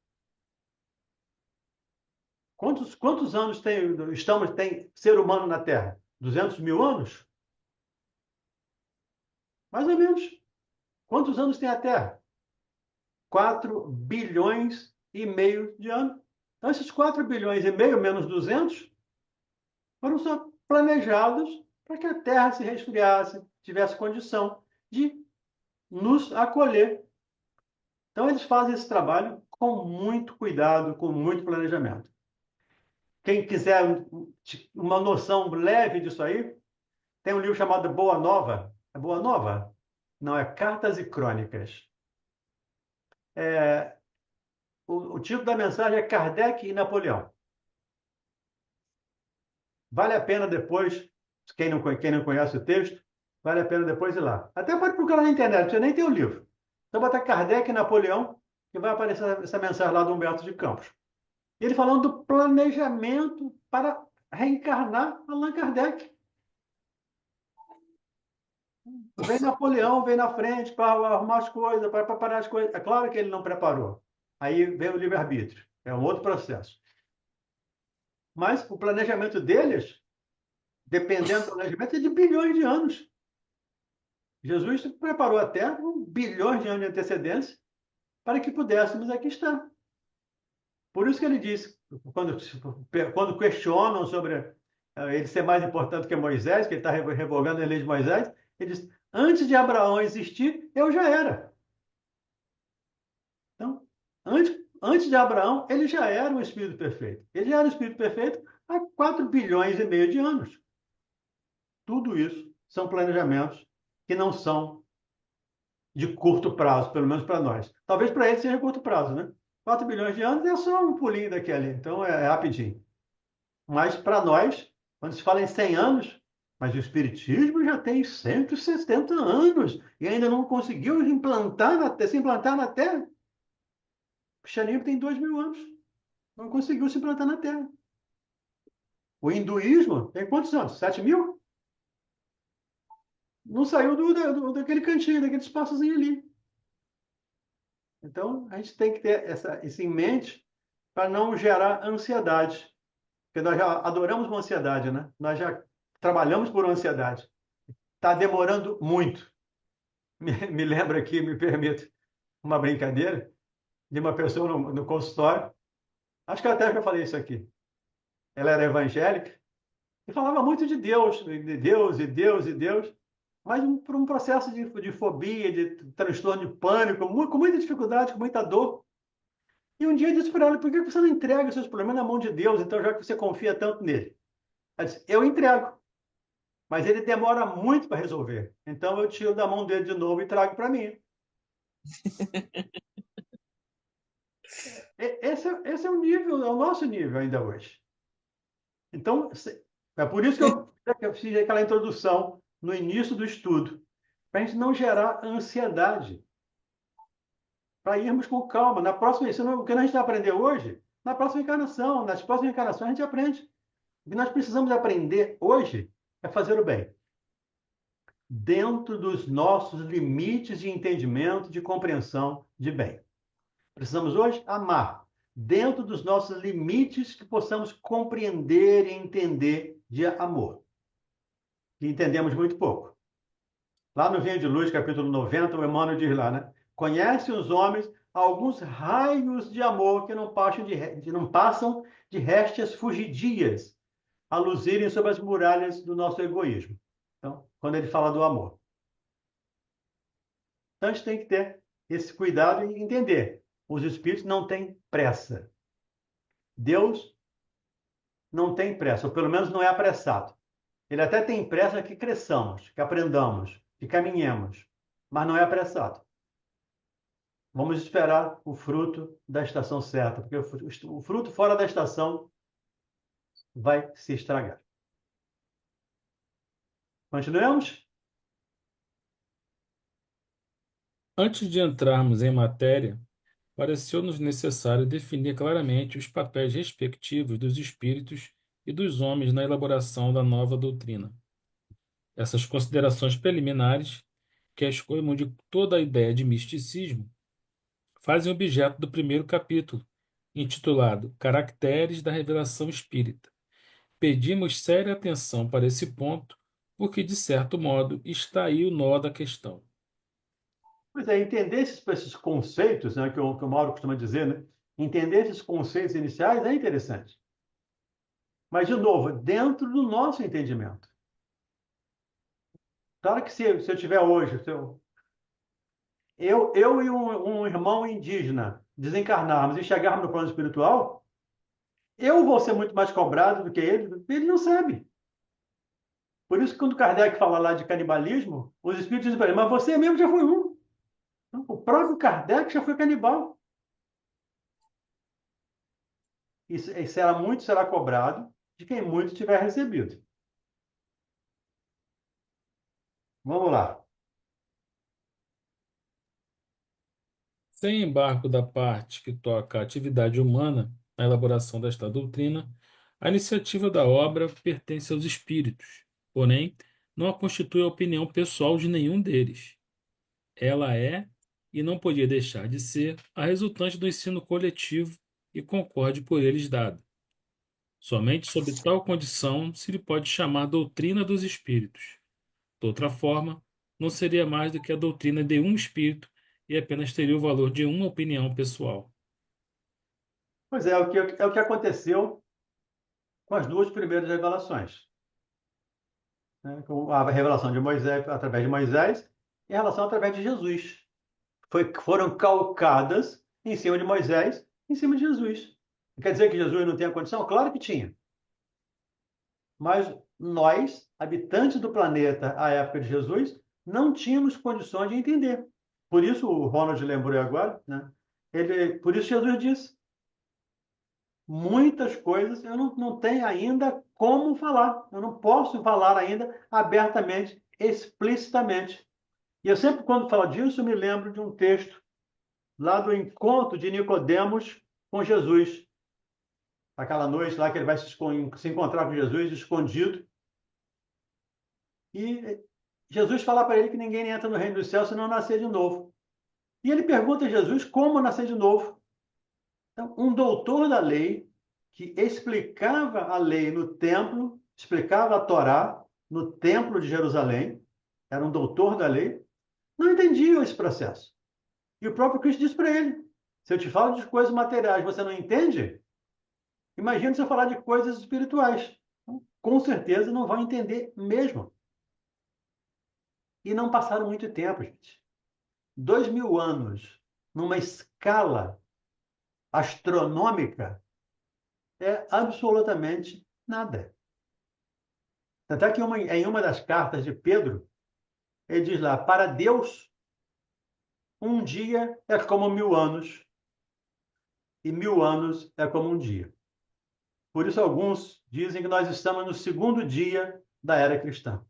Quantos anos tem ser humano na Terra? 200 mil anos? Mais ou menos. Quantos anos tem a Terra? 4 bilhões e meio de anos. Então, esses 4 bilhões e meio menos 200 foram só planejados para que a Terra se resfriasse, tivesse condição de nos acolher. Então, eles fazem esse trabalho com muito cuidado, com muito planejamento. Quem quiser uma noção leve disso aí, tem um livro chamado Boa Nova. É Boa Nova? Não, é Cartas e Crônicas. O título da mensagem é Kardec e Napoleão. Vale a pena depois, quem não conhece o texto, vale a pena depois ir lá. Até pode procurar na internet, você nem tem o livro. Então bota Kardec e Napoleão, que vai aparecer essa mensagem lá do Humberto de Campos. Ele falando do planejamento para reencarnar Allan Kardec. Vem Napoleão, vem na frente para arrumar as coisas, para preparar as coisas. É claro que ele não preparou. Aí vem o livre-arbítrio. É um outro processo. Mas o planejamento deles, dependendo do planejamento, é de bilhões de anos. Jesus preparou a Terra com bilhões de anos de antecedência para que pudéssemos aqui estar. Por isso que ele diz, quando questionam sobre ele ser mais importante que Moisés, que ele está revogando a lei de Moisés, ele diz, antes de Abraão existir, eu já era. Então, antes de Abraão, ele já era um espírito perfeito. Ele já era um espírito perfeito há 4 bilhões e meio de anos. Tudo isso são planejamentos que não são de curto prazo, pelo menos para nós. Talvez para ele seja curto prazo, né? 4 bilhões de anos é só um pulinho daqui ali, então é rapidinho. Mas para nós, quando se fala em 100 anos, mas o Espiritismo já tem 170 anos e ainda não conseguiu se implantar na Terra. O cristianismo tem 2000 anos, não conseguiu se implantar na Terra. O hinduísmo tem quantos anos? 7.000? Não saiu daquele cantinho, daquele espaçozinho ali. Então, a gente tem que ter isso em mente para não gerar ansiedade. Porque nós já adoramos uma ansiedade, né? Nós já trabalhamos por uma ansiedade. Está demorando muito. Me lembra aqui, me permite, uma brincadeira de uma pessoa no consultório. Acho que eu até já falei isso aqui. Ela era evangélica e falava muito de Deus, de Deus, e Deus, e Deus, mas por um processo de fobia, de transtorno de pânico, com muita dificuldade, com muita dor. E um dia eu disse para ela, por que você não entrega os seus problemas na mão de Deus, então, já que você confia tanto nele? Ela disse, eu entrego, mas ele demora muito para resolver. Então eu tiro da mão dele de novo e trago para mim. Esse é o nível, é o nosso nível ainda hoje. Então, é por isso que eu fiz aquela introdução no início do estudo, para a gente não gerar ansiedade, para irmos com calma. Na próxima, o que a gente vai aprender hoje, na próxima encarnação, nas próximas encarnações a gente aprende. O que nós precisamos aprender hoje é fazer o bem, dentro dos nossos limites de entendimento, de compreensão de bem. Precisamos hoje amar, dentro dos nossos limites que possamos compreender e entender de amor. E entendemos muito pouco. Lá no Vinha de Luz, capítulo 90, o Emmanuel diz lá, né? Conhece os homens alguns raios de amor que não passam de réstias fugidias, a luzirem sobre as muralhas do nosso egoísmo. Então, quando ele fala do amor. Então, a gente tem que ter esse cuidado em entender. Os espíritos não têm pressa. Deus não tem pressa, ou pelo menos não é apressado. Ele até tem pressa que cresçamos, que aprendamos, que caminhemos, mas não é apressado. Vamos esperar o fruto da estação certa, porque o fruto fora da estação vai se estragar. Continuemos? Antes de entrarmos em matéria, pareceu-nos necessário definir claramente os papéis respectivos dos espíritos e dos homens na elaboração da nova doutrina. Essas considerações preliminares, que excluem de toda a ideia de misticismo, fazem objeto do primeiro capítulo, intitulado Caracteres da Revelação Espírita. Pedimos séria atenção para esse ponto, porque, de certo modo, está aí o nó da questão. Pois é, entender esses conceitos, né, que o Mauro costuma dizer, né? Entender esses conceitos iniciais é interessante. Mas, de novo, dentro do nosso entendimento. Claro que se eu tiver hoje, eu e um irmão indígena desencarnarmos e chegarmos no plano espiritual, eu vou ser muito mais cobrado do que ele não sabe. Por isso que quando Kardec fala lá de canibalismo, os espíritos dizem para ele, mas você mesmo já foi um. O próprio Kardec já foi canibal. E será cobrado de quem muito tiver recebido. Vamos lá. Sem embargo da parte que toca à atividade humana na elaboração desta doutrina, a iniciativa da obra pertence aos espíritos, porém, não a constitui a opinião pessoal de nenhum deles. Ela é, e não podia deixar de ser, a resultante do ensino coletivo e concorde por eles dado. Somente sob tal condição se lhe pode chamar doutrina dos espíritos. De outra forma, não seria mais do que a doutrina de um espírito e apenas teria o valor de uma opinião pessoal. Pois é o que aconteceu com as duas primeiras revelações. Né? Com a revelação de Moisés, através de Moisés, e a relação através de Jesus. Foram calcadas em cima de Moisés, em cima de Jesus. Quer dizer que Jesus não tinha condição? Claro que tinha. Mas nós, habitantes do planeta à época de Jesus, não tínhamos condições de entender. Por isso, o Ronald lembrou agora, né? Por isso Jesus disse, muitas coisas eu não tenho ainda como falar. Eu não posso falar ainda abertamente, explicitamente. E eu sempre, quando falo disso, me lembro de um texto lá do encontro de Nicodemos com Jesus. Aquela noite lá que ele vai se encontrar com Jesus escondido. E Jesus fala para ele que ninguém entra no reino dos céus se não nascer de novo. E ele pergunta a Jesus como nascer de novo. Então, um doutor da lei que explicava a lei no templo, explicava a Torá no templo de Jerusalém, era um doutor da lei, não entendia esse processo. E o próprio Cristo disse para ele, se eu te falo de coisas materiais, você não entende? Imagina se eu falar de coisas espirituais. Então, com certeza não vai entender mesmo. E não passaram muito tempo, gente. 2000 anos, numa escala astronômica, é absolutamente nada. Até que em uma das cartas de Pedro, ele diz lá, para Deus, um dia é como 1000 anos, e 1000 anos é como um dia. Por isso, alguns dizem que nós estamos no segundo dia da era cristã.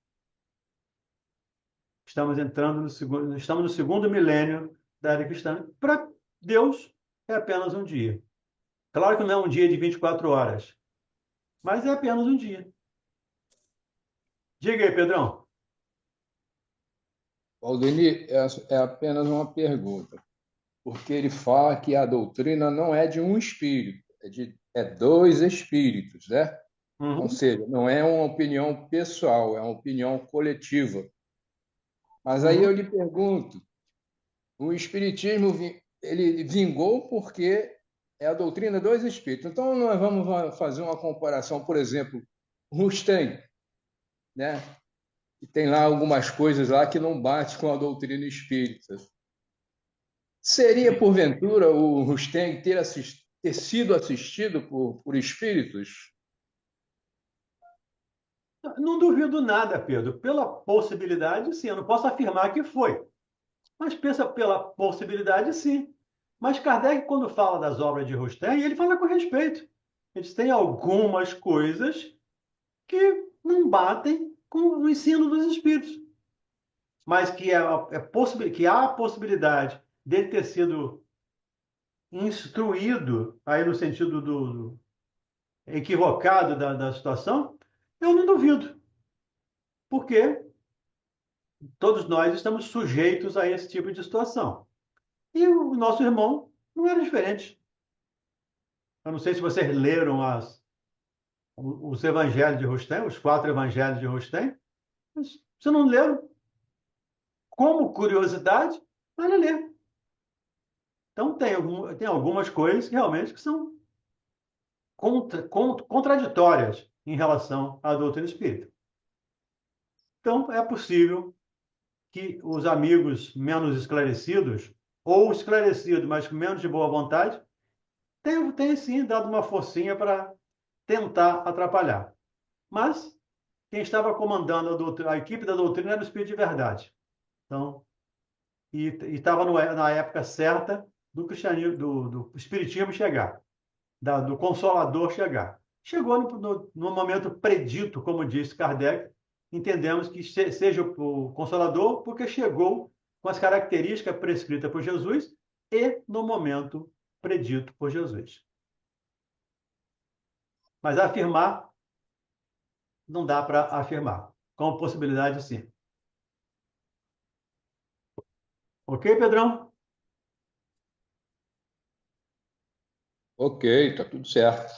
Estamos no segundo milênio da era cristã. Para Deus, é apenas um dia. Claro que não é um dia de 24 horas, mas é apenas um dia. Diga aí, Pedrão. Valdeni, é apenas uma pergunta, porque ele fala que a doutrina não é de um espírito, é dois espíritos, né? Ou seja, não é uma opinião pessoal, é uma opinião coletiva. Mas aí eu lhe pergunto, o espiritismo ele vingou porque é a doutrina dos espíritos. Então nós vamos fazer uma comparação, por exemplo, Rustem, né? E tem lá algumas coisas lá que não bate com a doutrina espírita. Seria, porventura, o Rustem ter sido assistido por espíritos? Não duvido nada, Pedro. Pela possibilidade, sim. Eu não posso afirmar que foi, mas pensa pela possibilidade, sim. Mas Kardec, quando fala das obras de Rustem, ele fala com respeito. Eles têm algumas coisas que não batem com o ensino dos espíritos, mas que há a possibilidade dele ter sido instruído, aí no sentido do equivocado da situação, eu não duvido, porque todos nós estamos sujeitos a esse tipo de situação. E o nosso irmão não era diferente. Eu não sei se vocês leram os evangelhos de Rustem, os 4 evangelhos de Rustem, mas se não leram, como curiosidade, vale ler. Então, tem algumas coisas que realmente que são contraditórias em relação à doutrina espírita. Então, é possível que os amigos menos esclarecidos, ou esclarecidos, mas com menos de boa vontade, tenham sim dado uma forcinha para tentar atrapalhar. Mas quem estava comandando a equipe da doutrina era o Espírito de Verdade. Então, e estava na época certa do cristianismo, do espiritismo chegar, do Consolador chegar. Chegou no momento predito, como disse Kardec, entendemos que seja o Consolador, porque chegou com as características prescritas por Jesus e no momento predito por Jesus. Mas afirmar, não dá para afirmar. Com possibilidade, sim. Ok, Pedrão? Ok, está tudo certo.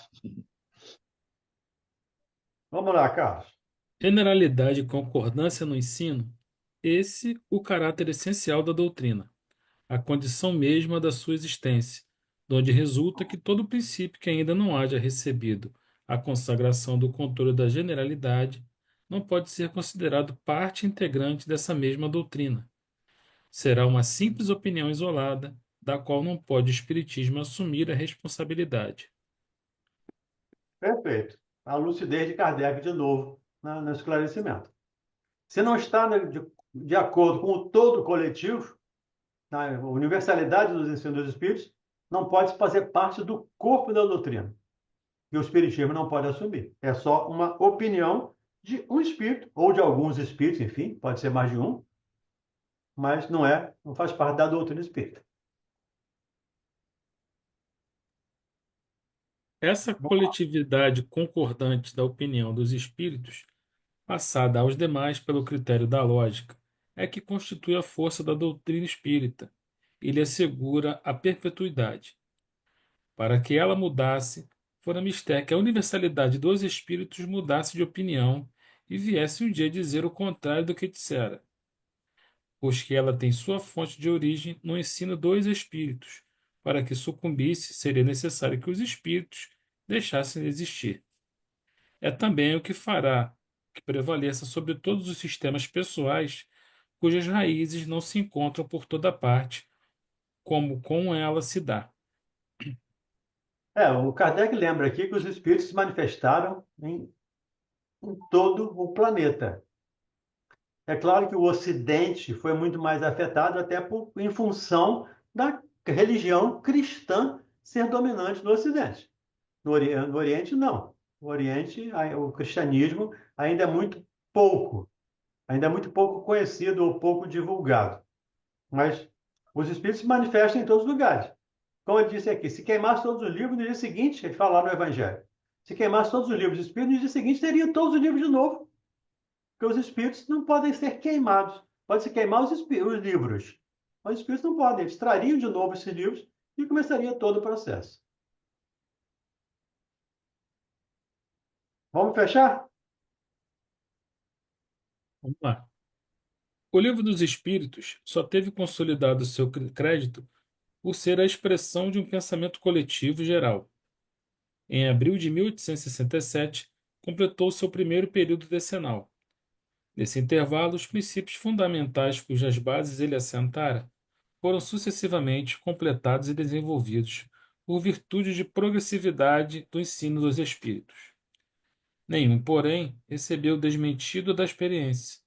Vamos lá, Carlos. Generalidade e concordância no ensino, esse o caráter essencial da doutrina, a condição mesma da sua existência, de onde resulta que todo princípio que ainda não haja recebido a consagração do controle da generalidade não pode ser considerado parte integrante dessa mesma doutrina. Será uma simples opinião isolada, da qual não pode o Espiritismo assumir a responsabilidade. Perfeito. A lucidez de Kardec, de novo, no esclarecimento. Se não está de acordo com o todo coletivo, na universalidade dos ensinos dos espíritos, não pode fazer parte do corpo da doutrina. E o espiritismo não pode assumir. É só uma opinião de um espírito, ou de alguns espíritos, enfim, pode ser mais de um, mas não faz parte da doutrina espírita. Essa coletividade concordante da opinião dos espíritos, passada aos demais pelo critério da lógica, é que constitui a força da doutrina espírita e lhe assegura a perpetuidade. Para que ela mudasse, fora mister que a universalidade dos espíritos mudasse de opinião e viesse um dia dizer o contrário do que dissera, pois que ela tem sua fonte de origem no ensino dos espíritos. Para que sucumbisse, seria necessário que os espíritos deixassem de existir. É também o que fará que prevaleça sobre todos os sistemas pessoais cujas raízes não se encontram por toda parte, como com ela se dá. O Kardec lembra aqui que os espíritos se manifestaram em todo o planeta. É claro que o Ocidente foi muito mais afetado, até em função da religião cristã ser dominante no Ocidente. No Oriente, não. No Oriente, o cristianismo ainda é muito pouco conhecido ou pouco divulgado. Mas os espíritos se manifestam em todos os lugares. Como ele disse aqui, se queimasse todos os livros, no dia seguinte, ele fala no Evangelho, se queimasse todos os livros dos espíritos, no dia seguinte teria todos os livros de novo. Porque os espíritos não podem ser queimados. Pode-se queimar os livros. Mas os espíritos não podem. Eles trariam de novo esses livros e começaria todo o processo. Vamos fechar? Vamos lá. O Livro dos Espíritos só teve consolidado seu crédito por ser a expressão de um pensamento coletivo geral. Em abril de 1867, completou seu primeiro período decenal. Nesse intervalo, os princípios fundamentais cujas bases ele assentara foram sucessivamente completados e desenvolvidos por virtude de progressividade do ensino dos espíritos. Nenhum, porém, recebeu o desmentido da experiência.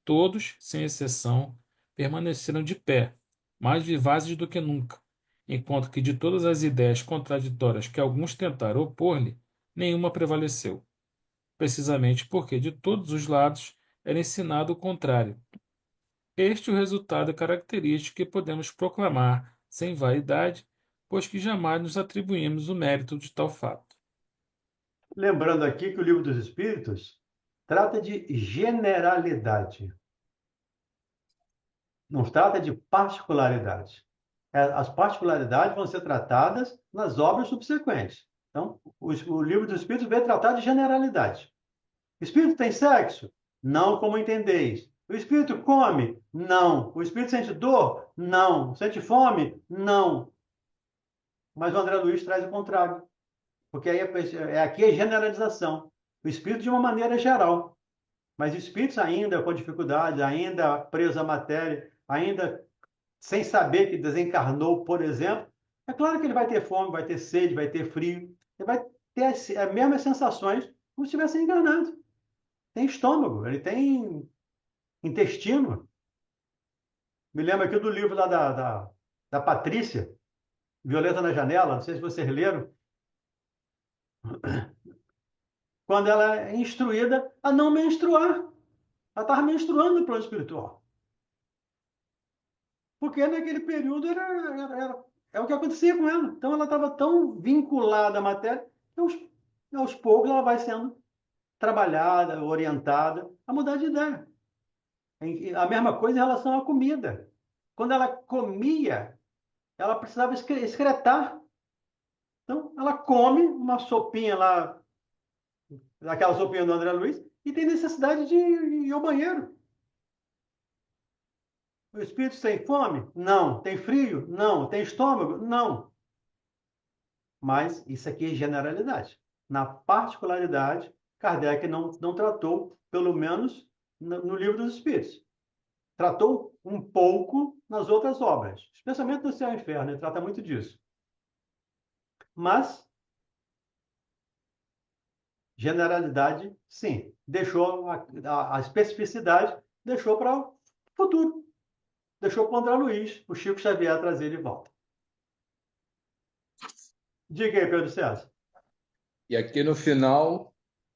Todos, sem exceção, permaneceram de pé, mais vivazes do que nunca, enquanto que de todas as ideias contraditórias que alguns tentaram opor-lhe, nenhuma prevaleceu, precisamente porque de todos os lados era ensinado o contrário. Este é o resultado característico que podemos proclamar sem vaidade, pois que jamais nos atribuímos o mérito de tal fato. Lembrando aqui que o Livro dos Espíritos trata de generalidade, não trata de particularidade. As particularidades vão ser tratadas nas obras subsequentes. Então, o Livro dos Espíritos vai tratar de generalidade. O espírito tem sexo? Não como entendeis. O espírito come? Não. O espírito sente dor? Não. Sente fome? Não. Mas o André Luiz traz o contrário. Porque aí aqui é generalização. O espírito de uma maneira geral. Mas espíritos ainda com dificuldade, ainda presos à matéria, ainda sem saber que desencarnou, por exemplo, é claro que ele vai ter fome, vai ter sede, vai ter frio. Ele vai ter as mesmas sensações como se estivesse encarnado. Tem estômago, ele tem intestino. Me lembro aqui do livro lá da Patrícia, Violeta na Janela, não sei se vocês leram, quando ela é instruída a não menstruar. Ela estava menstruando no plano espiritual. Porque naquele período é o que acontecia com ela. Então ela estava tão vinculada à matéria que aos poucos ela vai sendo trabalhada, orientada a mudar de ideia. A mesma coisa em relação à comida. Quando ela comia, ela precisava excretar. Então, ela come uma sopinha lá, daquela sopinha do André Luiz, e tem necessidade de ir ao banheiro. O espírito tem fome? Não. Tem frio? Não. Tem estômago? Não. Mas isso aqui é generalidade. Na particularidade, Kardec não tratou, pelo menos no Livro dos Espíritos. Tratou um pouco nas outras obras, especialmente no Céu e Inferno, ele trata muito disso. Mas, generalidade, sim. Deixou a especificidade, deixou para o futuro. Deixou para o André Luiz, o Chico Xavier trazer de volta. Diga aí, Pedro César. E aqui no final,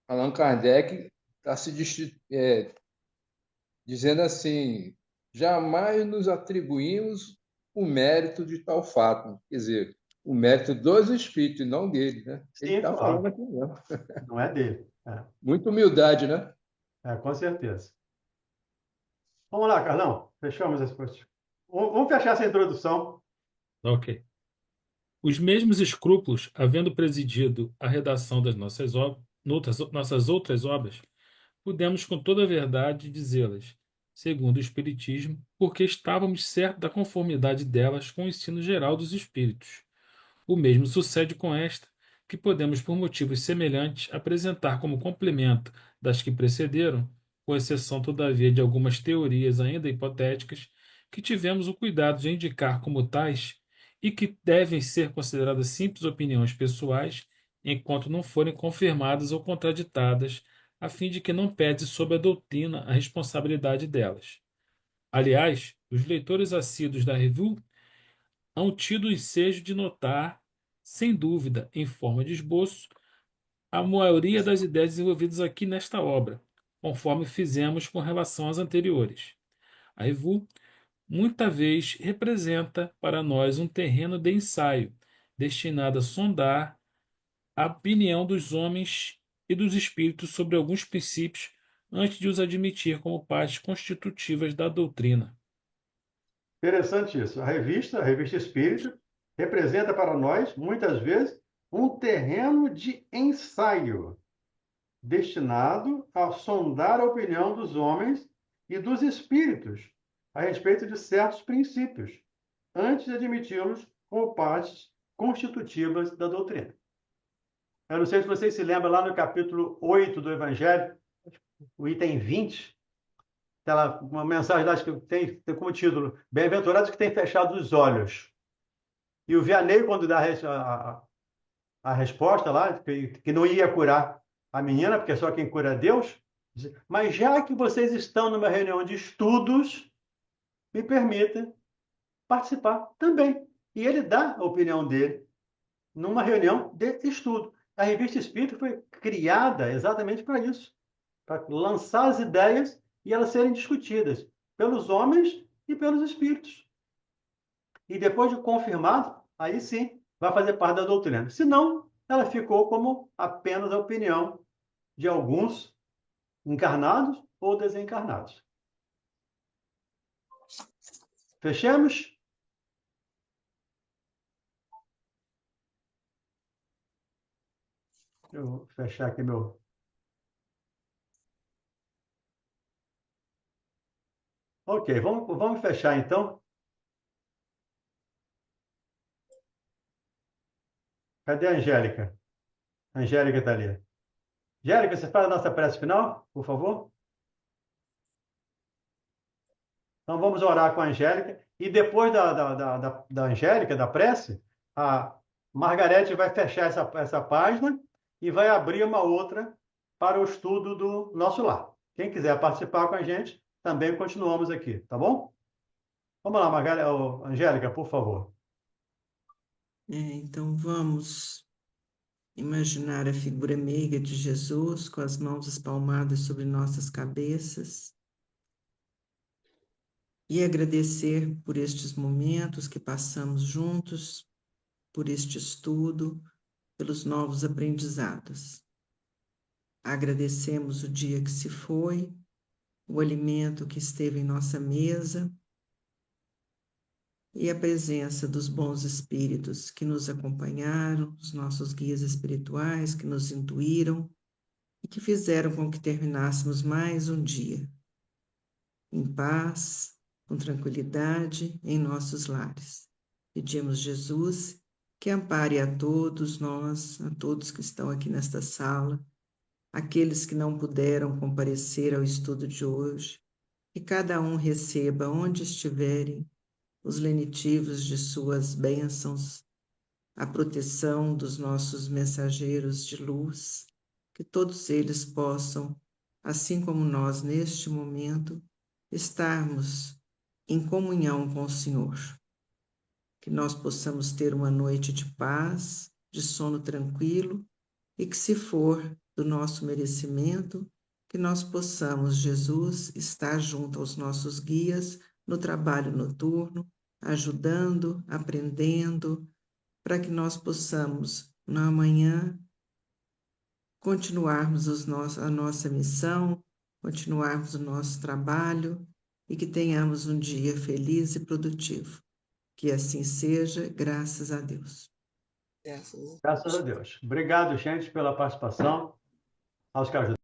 Allan Kardec está dizendo assim: jamais nos atribuímos o mérito de tal fato. Quer dizer, o mérito dos espíritos, e não dele, né? Ele Sim, está claro. falando aqui mesmo. Não é dele. Muita humildade, né? Com certeza. Vamos lá, Carlão. Fechamos esse post. Vamos fechar essa introdução. Ok. Os mesmos escrúpulos, havendo presidido a redação das nossas outras obras, podemos com toda a verdade dizê-las, segundo o Espiritismo, porque estávamos certos da conformidade delas com o ensino geral dos Espíritos. O mesmo sucede com esta, que podemos, por motivos semelhantes, apresentar como complemento das que precederam, com exceção, todavia, de algumas teorias ainda hipotéticas, que tivemos o cuidado de indicar como tais e que devem ser consideradas simples opiniões pessoais, enquanto não forem confirmadas ou contraditadas, a fim de que não pese sobre a doutrina a responsabilidade delas. Aliás, os leitores assíduos da Revue hão tido o ensejo de notar, sem dúvida, em forma de esboço, a maioria das ideias desenvolvidas aqui nesta obra, conforme fizemos com relação às anteriores. A Revue, muita vez, representa para nós um terreno de ensaio, destinado a sondar a opinião dos homens e dos espíritos sobre alguns princípios antes de os admitir como partes constitutivas da doutrina. Interessante isso. A Revista Espírita, representa para nós, muitas vezes, um terreno de ensaio, destinado a sondar a opinião dos homens e dos espíritos a respeito de certos princípios, antes de admiti-los como partes constitutivas da doutrina. Eu não sei se vocês se lembram, lá no capítulo 8 do Evangelho, o item 20, uma mensagem lá que tem como título Bem-aventurados que têm fechado os olhos. E o Vianney, quando dá a resposta lá, que não ia curar a menina, porque só quem cura é Deus, diz, mas já que vocês estão numa reunião de estudos, me permita participar também. E ele dá a opinião dele numa reunião de estudo. A Revista Espírita foi criada exatamente para isso, para lançar as ideias e elas serem discutidas pelos homens e pelos espíritos. E depois de confirmado, aí sim vai fazer parte da doutrina. Se não, ela ficou como apenas a opinião de alguns encarnados ou desencarnados. Fechamos? Eu vou fechar aqui meu... Ok, vamos fechar então. Cadê a Angélica? A Angélica está ali. Angélica, você faz a nossa prece final, por favor? Então vamos orar com a Angélica. E depois da Angélica, da prece, a Margarete vai fechar essa página e vai abrir uma outra para o estudo do nosso lar. Quem quiser participar com a gente, também continuamos aqui, tá bom? Vamos lá, Angélica, por favor. Então vamos imaginar a figura meiga de Jesus com as mãos espalmadas sobre nossas cabeças e agradecer por estes momentos que passamos juntos, por este estudo, pelos novos aprendizados. Agradecemos o dia que se foi, o alimento que esteve em nossa mesa e a presença dos bons espíritos que nos acompanharam, os nossos guias espirituais que nos intuíram e que fizeram com que terminássemos mais um dia em paz, com tranquilidade em nossos lares. Pedimos, Jesus, que ampare a todos nós, a todos que estão aqui nesta sala, aqueles que não puderam comparecer ao estudo de hoje, que cada um receba, onde estiverem, os lenitivos de suas bênçãos, a proteção dos nossos mensageiros de luz, que todos eles possam, assim como nós neste momento, estarmos em comunhão com o Senhor. Que nós possamos ter uma noite de paz, de sono tranquilo, e que, se for do nosso merecimento, que nós possamos, Jesus, estar junto aos nossos guias no trabalho noturno, ajudando, aprendendo, para que nós possamos, na manhã, continuarmos a nossa missão, continuarmos o nosso trabalho e que tenhamos um dia feliz e produtivo. Que assim seja, graças a Deus. Graças a Deus. Obrigado, gente, pela participação. Aos que ajudaram.